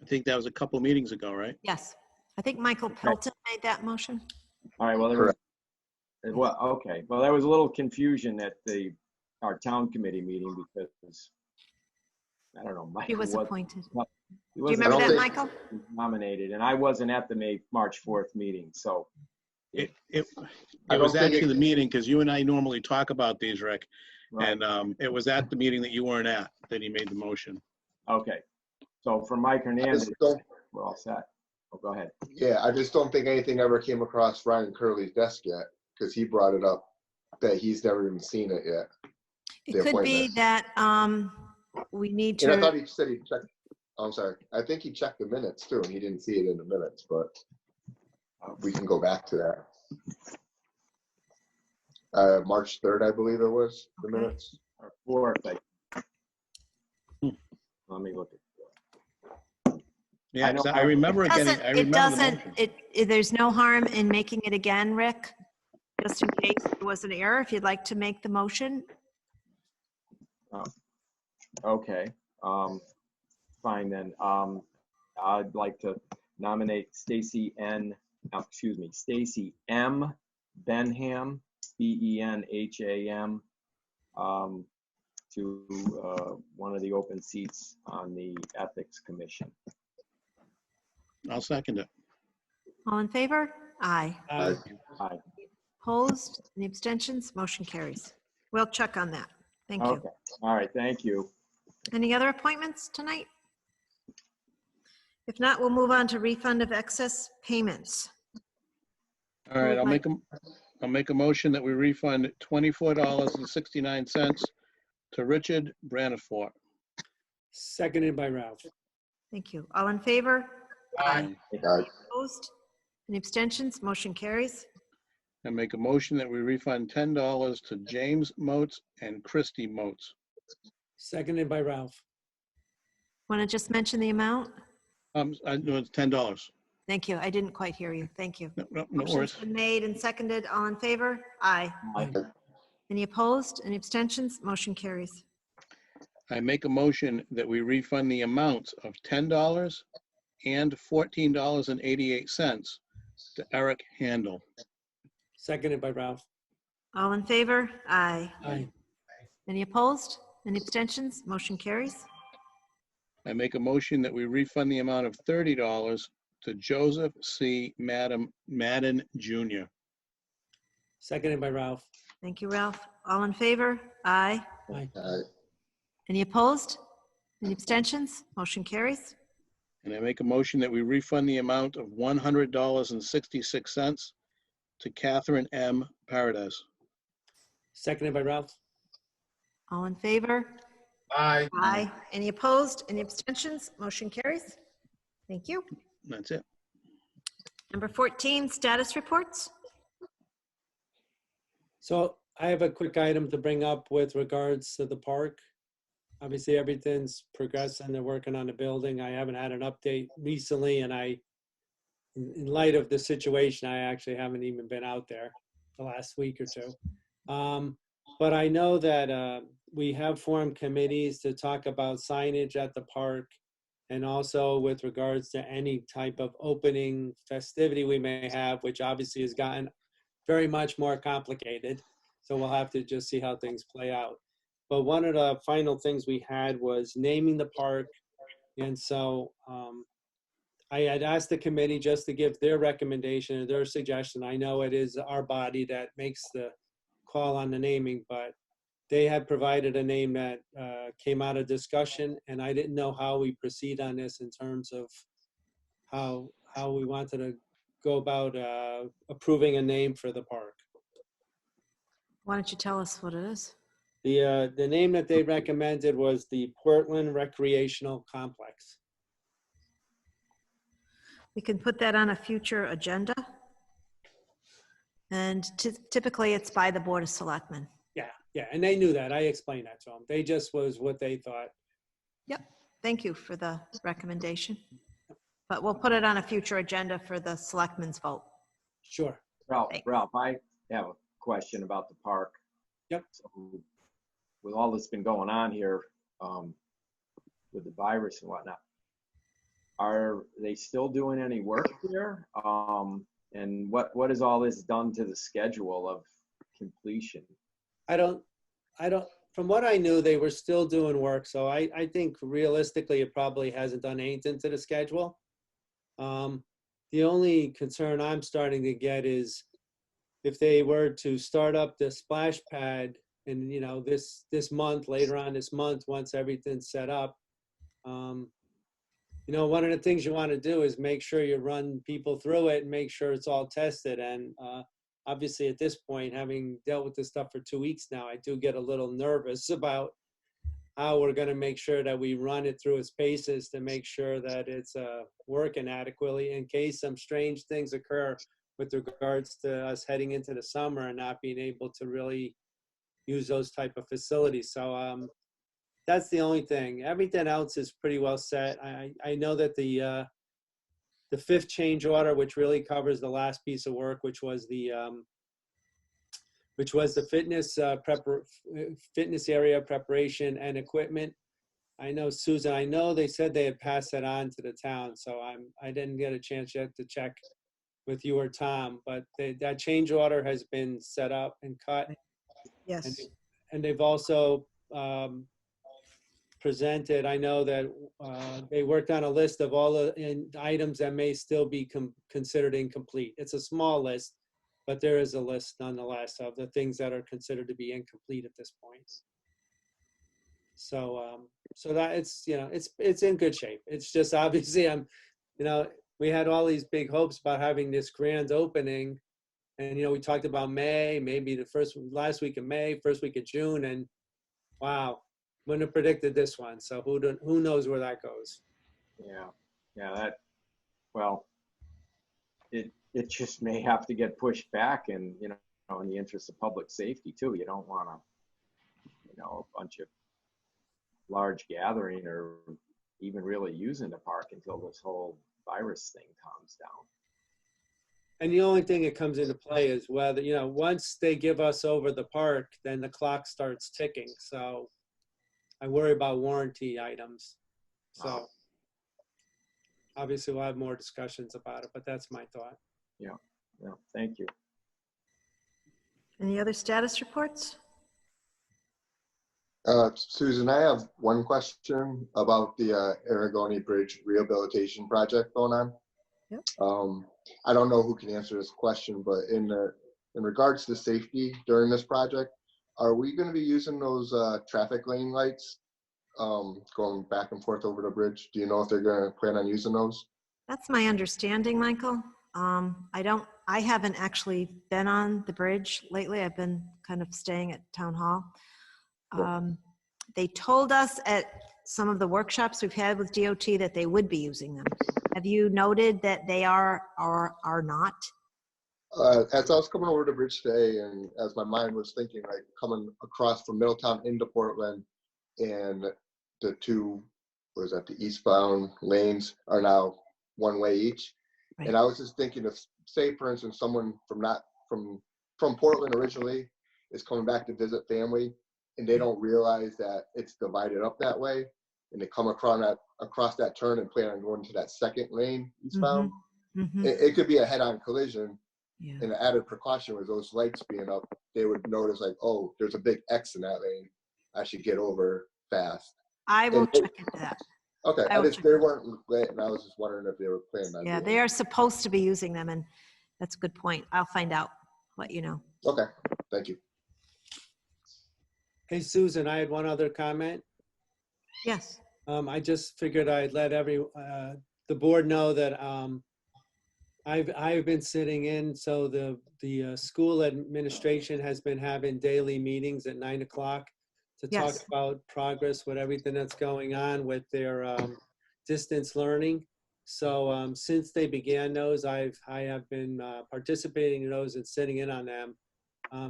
I think that was a couple meetings ago, right? Yes. I think Michael Pelton made that motion. All right, well, there was, well, okay, well, there was a little confusion at our town committee meeting because, I don't know, Michael He was appointed. he Do you wasn't remember that, think- Michael? nominated, and I wasn't at the March 4th meeting, so It I was don't think actually it- the meeting, because you and I normally talk about these, Rick. Right, And it was at the meeting that you weren't at that he made the motion. okay. So for Mike I Hernandez, just don't, we're all set. Oh, go ahead. yeah, I just don't think anything ever came across Ryan Curley's desk yet, because he brought it up that he's never even seen it yet. It The could be appointment. that we need And I thought to, he said he checked, I'm sorry, I think he checked the minutes too, and he didn't see it in the minutes, but we can go back to that. March 3rd, I believe it was, the Okay. minutes. Or fourth, let me look at. Yeah, I know 'cause I I- remember getting, I it remember the doesn't, motion. there's no harm in making it again, Rick, just in case there was an error, if you'd like to make the motion. Okay, fine then. I'd like to nominate Stacy M. Benham, Benham, to one of the open seats on the Ethics Commission. I'll second it. All in favor? Aye. Aye. Aye. Opposed? Any abstentions? Motion carries. We'll check on that. Thank you. Okay, all right, thank you. Any other appointments tonight? If not, we'll move on to refund of excess payments. All right, would I'll like- make a motion that we refund $24.69 to Richard Branifort. Seconded by Ralph. Thank you. All in favor? Aye. Opposed? Any abstentions? Motion carries. I make a motion that we refund $10 to James Moats and Christy Moats. Seconded by Ralph. Want to just mention the amount? I know it's $10. Thank you. I didn't quite hear you. Thank you. No Motion's worries. been made and seconded. All in favor? Aye. Aye. Any opposed? Any abstentions? Motion carries. I make a motion that we refund the amounts of $10 and $14.88 to Eric Handel. Seconded by Ralph. All in favor? Aye. Aye. Any opposed? Any abstentions? Motion carries. I make a motion that we refund the amount of $30 to Joseph C. Madden Jr. Seconded by Ralph. Thank you, Ralph. All in favor? Aye. Aye. Any opposed? Any abstentions? Motion carries. And I make a motion that we refund the amount of $100.66 to Catherine M. Paradise. Seconded by Ralph. All in favor? Aye. Aye. Any opposed? Any abstentions? Motion carries. Thank you. That's it. Number 14, status reports. So I have a quick item to bring up with regards to the park. Obviously, everything's progressing. They're working on the building. I haven't had an update recently, and in light of the situation, I actually haven't even been out there the last week or two. But I know that we have formed committees to talk about signage at the park, and also with regards to any type of opening festivity we may have, which obviously has gotten very much more complicated. So we'll have to just see how things play out. But one of the final things we had was naming the park. And so I had asked the committee just to give their recommendation or their suggestion. I know it is our body that makes the call on the naming, but they had provided a name that came out of discussion, and I didn't know how we proceed on this in terms of how we wanted to go about approving a name for the park. Why don't you tell us what it is? The name that they recommended was the Portland Recreational Complex. We can put that on a future agenda. And typically it's by the Board of Selectmen. Yeah, and they knew that. I explained that to them. They just was what they thought. Yep. Thank you for the recommendation. But we'll put it on a future agenda for the Selectmen's vote. Sure. Ralph, I have a question about the park. Yep. So, with all that's been going on here, with the virus and whatnot, are they still doing any work here? And what has all this done to the schedule of completion? I don't, from what I knew, they were still doing work. So I think realistically, it probably hasn't done anything to the schedule. The only concern I'm starting to get is if they were to start up the splash pad and, this month, later on this month, once everything's set up, one of the things you want to do is make sure you run people through it and make sure it's all tested. And obviously at this point, having dealt with this stuff for 2 weeks now, I do get a little nervous about how we're going to make sure that we run it through its paces to make sure that it's working adequately in case some strange things occur with regards to us heading into the summer and not being able to really use those type of facilities. So that's the only thing. Everything else is pretty well set. I know that the fifth change order, which really covers the last piece of work, which was the fitness area preparation and equipment. I know, Susan, I know they said they had passed that on to the town, so I didn't get a chance yet to check with you or Tom, but that change order has been set up and cut. Yes. And they've also presented, I know that they worked on a list of all the items that may still be considered incomplete. It's a small list, but there is a list nonetheless of the things that are considered to be incomplete at this point. So that it's in good shape. It's just obviously we had all these big hopes about having this grand opening, and we talked about May, maybe last week of May, first week of June, and wow, wouldn't have predicted this one. So who knows where that goes? Yeah. It just may have to get pushed back, and in the interest of public safety too. You don't want a bunch of large gathering or even really using the park until this whole virus thing calms down. And the only thing that comes into play is whether, once they give us over the park, then the clock starts ticking. So I worry about warranty items. So obviously we'll have more discussions about it, but that's my thought. Yeah, thank you. Any other status reports? Susan, I have one question about the Aragoni Bridge rehabilitation project going on. Yep. I don't know who can answer this question, but in regards to safety during this project, are we going to be using those traffic lane lights going back and forth over the bridge? Do you know if they're going to plan on using those? That's my understanding, Michael. I haven't actually been on the bridge lately. I've been kind of staying at town hall. They told us at some of the workshops we've had with DOT that they would be using them. Have you noted that they are or are not? As I was coming over the bridge today, and as my mind was thinking, like coming across from Middletown into Portland, and the two, the eastbound lanes are now one way each. Right. And I was just thinking of, say, for instance, someone from Portland originally is coming back to visit family, and they don't realize that it's divided up that way, and they come across that turn and plan on going to that second lane eastbound. Mm-hmm. It could be a head-on collision. Yeah. And the added precaution with those lights being up, they would notice like, oh, there's a big X in that lane. I should get over fast. I will check into that. Okay, they weren't lit, and I was just wondering if they were planning on. Yeah, they are supposed to be using them, and that's a good point. I'll find out, let you know. Okay, thank you. Hey, Susan, I had one other comment. Yes. I just figured I'd let the board know that I've been sitting in, so the school administration has been having daily meetings at 9 o'clock to talk about progress with everything that's going on with their distance learning. So since they began those, I have been participating in those and sitting in on them,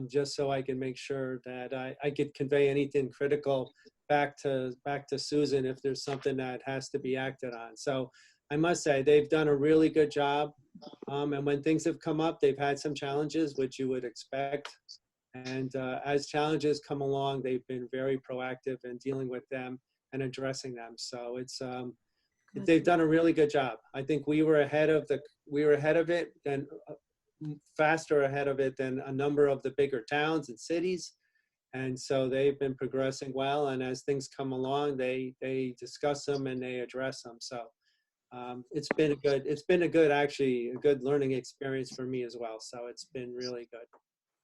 just so I can make sure that I could convey anything critical back to Susan if there's something that has to be acted on. So I must say they've done a really good job. And when things have come up, they've had some challenges, which you would expect. And as challenges come along, they've been very proactive in dealing with them and addressing them. So it's they've done a really good job. I think we were ahead of it and faster ahead of it than a number of the bigger towns and cities. And so they've been progressing well. And as things come along, they discuss them and they address them. So it's been actually a good learning experience for me as well. So it's been really good.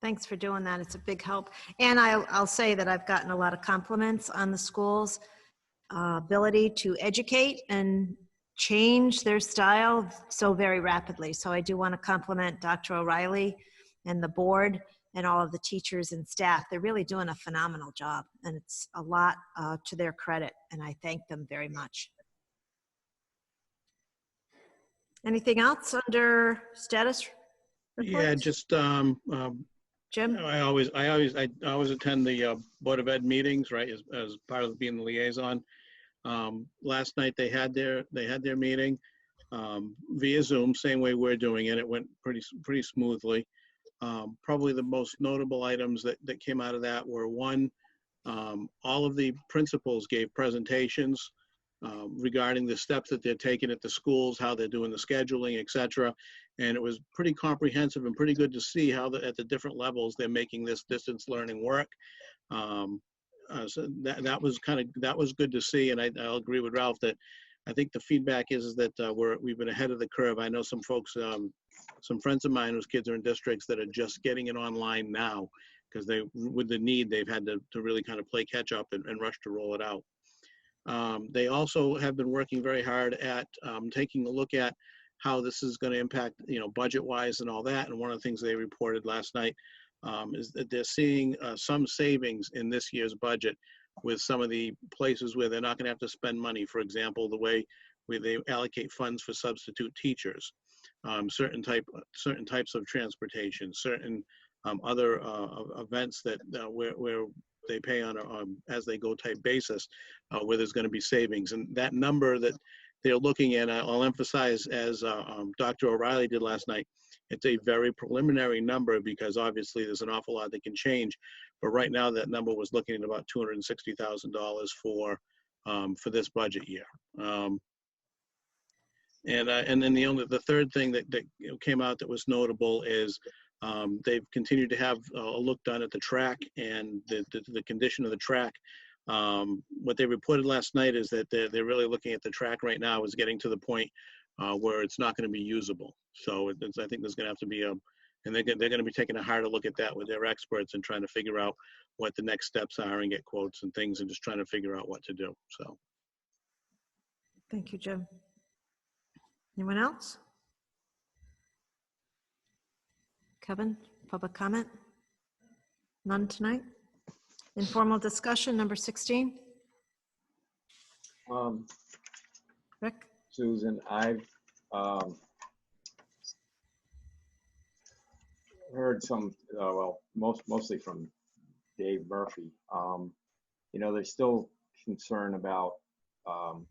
Thanks for doing that. It's a big help. And I'll say that I've gotten a lot of compliments on the school's ability to educate and change their style so very rapidly. So I do want to compliment Dr. O'Reilly and the board and all of the teachers and staff. They're really doing a phenomenal job, and it's a lot to their credit, and I thank them very much. Anything else under status reports? Yeah, just Jim? I always attend the Board of Ed meetings, right, as part of being the liaison. Last night they had their meeting via Zoom, same way we're doing it. It went pretty smoothly. Probably the most notable items that came out of that were, one, all of the principals gave presentations regarding the steps that they're taking at the schools, how they're doing the scheduling, et cetera. And it was pretty comprehensive and pretty good to see how at the different levels they're making this distance learning work. So that was good to see, and I'll agree with Ralph that I think the feedback is that we've been ahead of the curve. I know some folks, some friends of mine whose kids are in districts that are just getting it online now because with the need, they've had to really kind of play catch up and rush to roll it out. They also have been working very hard at taking a look at how this is going to impact, budget-wise and all that. And one of the things they reported last night is that they're seeing some savings in this year's budget with some of the places where they're not going to have to spend money. For example, the way where they allocate funds for substitute teachers, certain types of transportation, certain other events that where they pay on a as they go type basis, where there's going to be savings. And that number that they're looking at, I'll emphasize, as Dr. O'Reilly did last night, it's a very preliminary number because obviously there's an awful lot that can change. But right now that number was looking at about $260,000 for this budget year. And then the third thing that came out that was notable is they've continued to have a look done at the track and the condition of the track. What they reported last night is that they're really looking at the track right now is getting to the point where it's not going to be usable. So I think there's going to have to be and they're going to be taking a harder look at that with their experts and trying to figure out what the next steps are and get quotes and things and just trying to figure out what to do. So. Thank you, Jim. Anyone else? Kevin, public comment? None tonight? Informal discussion, number 16. Rick? Susan, I've heard some, mostly from Dave Murphy. There's still concern about the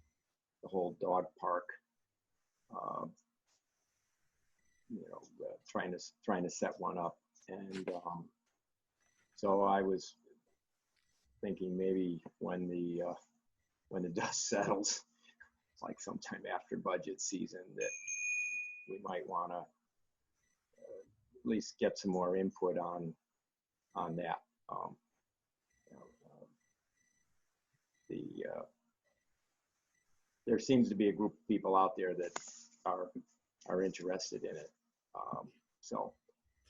whole dog park. Trying to set one up, and so I was thinking maybe when the dust settles, like sometime after budget season, that we might want to at least get some more input on that. There seems to be a group of people out there that are interested in it.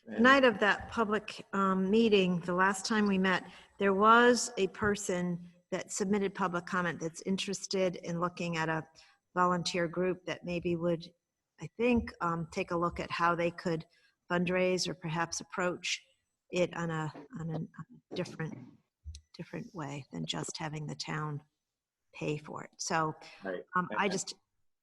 The night of that public meeting, the last time we met, there was a person that submitted public comment that's interested in looking at a volunteer group that maybe would, I think, take a look at how they could fundraise or perhaps approach it on a different way than just having the town pay for it. So Right. I just,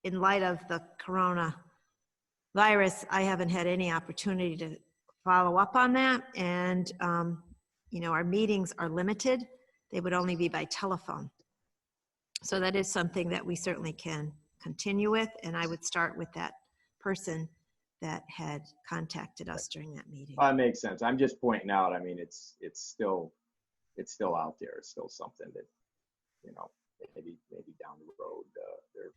in light of the coronavirus, I haven't had any opportunity to follow up on that. And, our meetings are limited. They would only be by telephone. So that is something that we certainly can continue with. And I would start with that person that had contacted us during that meeting. That makes sense. I'm just pointing out, it's still out there. It's still something that, maybe down the road, there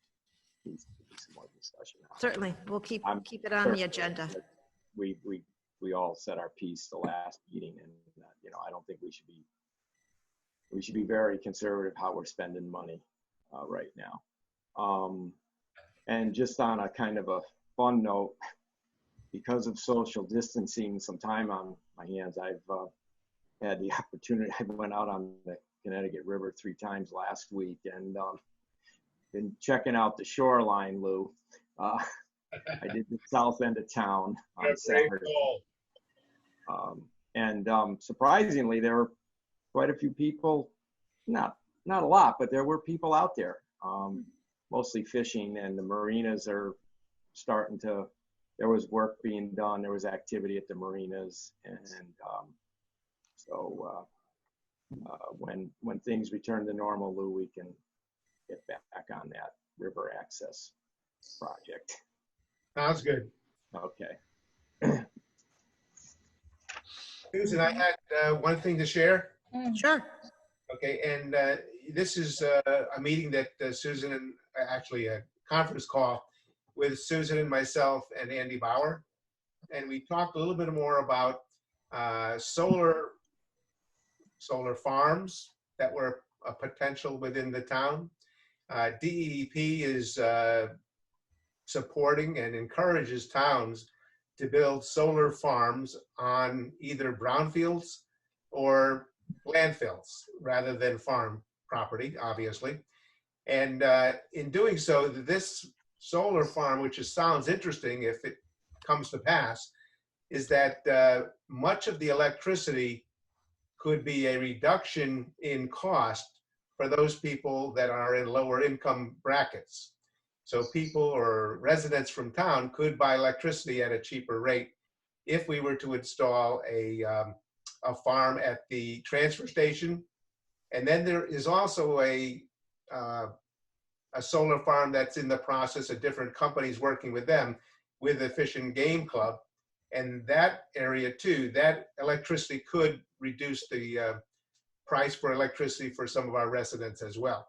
needs to be some more discussion on. Certainly, we'll keep it on the agenda. We all said our piece the last meeting, and I don't think we should be very conservative how we're spending money right now. And just on a kind of a fun note, because of social distancing, some time on my hands, I've had the opportunity. I went out on the Connecticut River 3 times last week and been checking out the shoreline, Lou. I did the south end of town on Saturday. And surprisingly, there were quite a few people, not a lot, but there were people out there, mostly fishing, and the marinas are starting to, there was work being done, there was activity at the marinas, and so when things return to normal, Lou, we can get back on that river access project. Sounds good. Okay. Susan, I had one thing to share. Sure. Okay, and this is a meeting that Susan and actually a conference call with Susan and myself and Andy Bauer. And we talked a little bit more about solar farms that were a potential within the town. DEEP is supporting and encourages towns to build solar farms on either brownfields or landfills rather than farm property, obviously. And in doing so, this solar farm, which sounds interesting if it comes to pass, is that much of the electricity could be a reduction in cost for those people that are in lower income brackets. So people or residents from town could buy electricity at a cheaper rate if we were to install a farm at the transfer station. And then there is also a solar farm that's in the process of different companies working with them with the Fish and Game Club. And that area too, that electricity could reduce the price for electricity for some of our residents as well.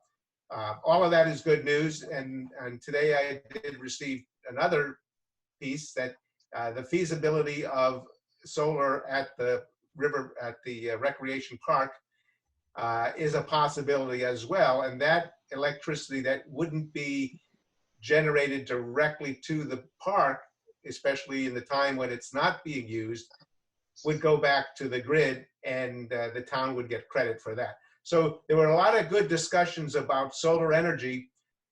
All of that is good news. And today I did receive another piece that the feasibility of solar at the river, at the recreation park is a possibility as well. And that electricity that wouldn't be generated directly to the park, especially in the time when it's not being used, would go back to the grid, and the town would get credit for that. So there were a lot of good discussions about solar energy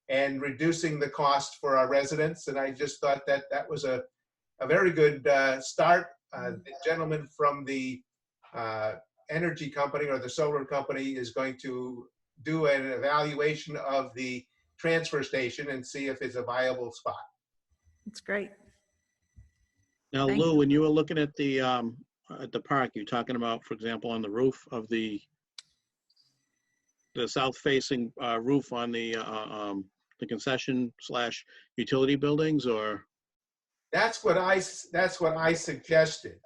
and reducing the cost for our residents. And I just thought that that was a very good start. The gentleman from the energy company or the solar company is going to do an evaluation of the transfer station and see if it's a viable spot. That's great. Now, Thank Lou, you. when you were looking at the park, you're talking about, for example, on the roof of the south-facing roof on the concession/utility buildings, or? That's what I suggested.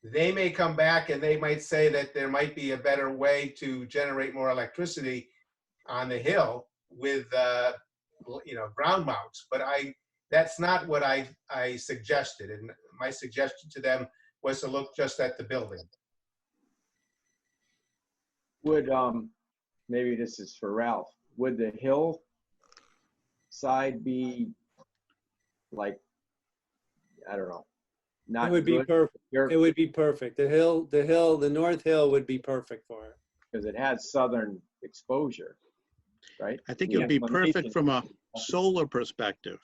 They may come back and they might say that there might be a better way to generate more electricity on the hill with ground mounts, but that's not what I suggested. And my suggestion to them was to look just at the building. Would, maybe this is for Ralph, would the hill side be like, I don't know, not It would be good? perfect. It would be perfect. The North Hill would be perfect for it. Because it has southern exposure, right? I think The it would be perfect inclination, from a solar perspective.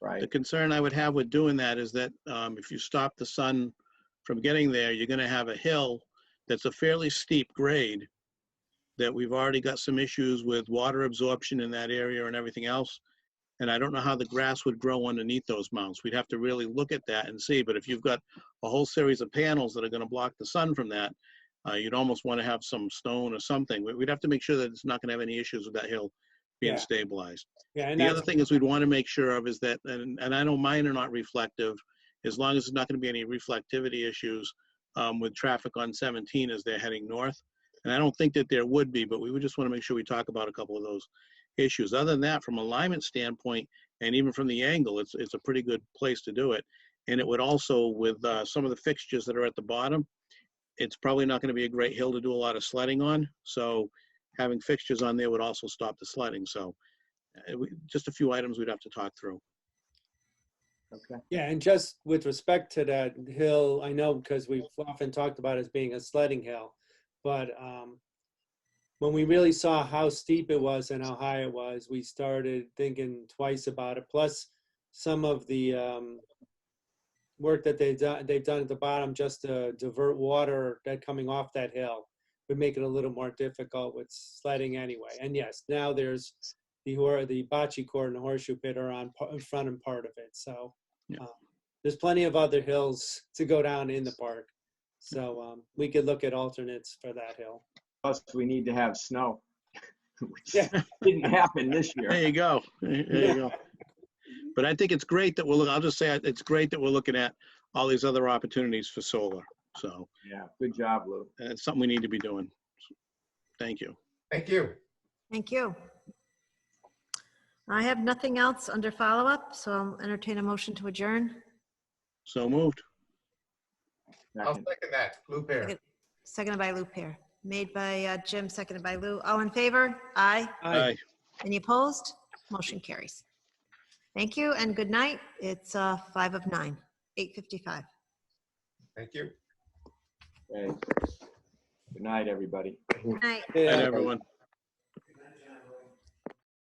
right? The concern I would have with doing that is that if you stop the sun from getting there, you're going to have a hill that's a fairly steep grade, that we've already got some issues with water absorption in that area and everything else. And I don't know how the grass would grow underneath those mounts. We'd have to really look at that and see. But if you've got a whole series of panels that are going to block the sun from that, you'd almost want to have some stone or something. We'd have to make sure that it's not going to have any issues with that hill being Yeah. stabilized. Yeah, and The that's other thing is we'd want to make sure of is that, and I know mine are not reflective, as long as there's not going to be any reflectivity issues with traffic on 17 as they're heading north. And I don't think that there would be, but we would just want to make sure we talk about a couple of those issues. Other than that, from alignment standpoint, and even from the angle, it's a pretty good place to do it. And it would also, with some of the fixtures that are at the bottom, it's probably not going to be a great hill to do a lot of sledding on. So having fixtures on there would also stop the sledding. So Just a few items we'd have to talk through. Okay. Yeah, and just with respect to that hill, I know because we've often talked about it as being a sledding hill, but when we really saw how steep it was and how high it was, we started thinking twice about it. Plus, some of the work that they've done at the bottom just to divert water that coming off that hill would make it a little more difficult with sledding anyway. And yes, now there's the bocce court and the horseshoe pit are on front and part of it. So Yeah. there's plenty of other hills to go down in the park. So we could look at alternates for that hill. Plus, we need to have snow, which Yeah. didn't happen this There year. you go. There you go. But I think it's great that I'll just say it's great that we're looking at all these other opportunities for solar. So Yeah, good job, Lou. it's something we need to be doing. Thank you. Thank you. Thank you. I have nothing else under follow-up, so I'll entertain a motion to adjourn. So moved. I'll Second. second that. Lou Pear. Seconded by Lou Pear. Made by Jim, seconded by Lou. All in favor? Aye. Aye. Any opposed? Motion carries. Thank you and good night. It's 5 of 9, 8:55. Thank you. Okay. Good night, everybody. Good night. Good night, everyone.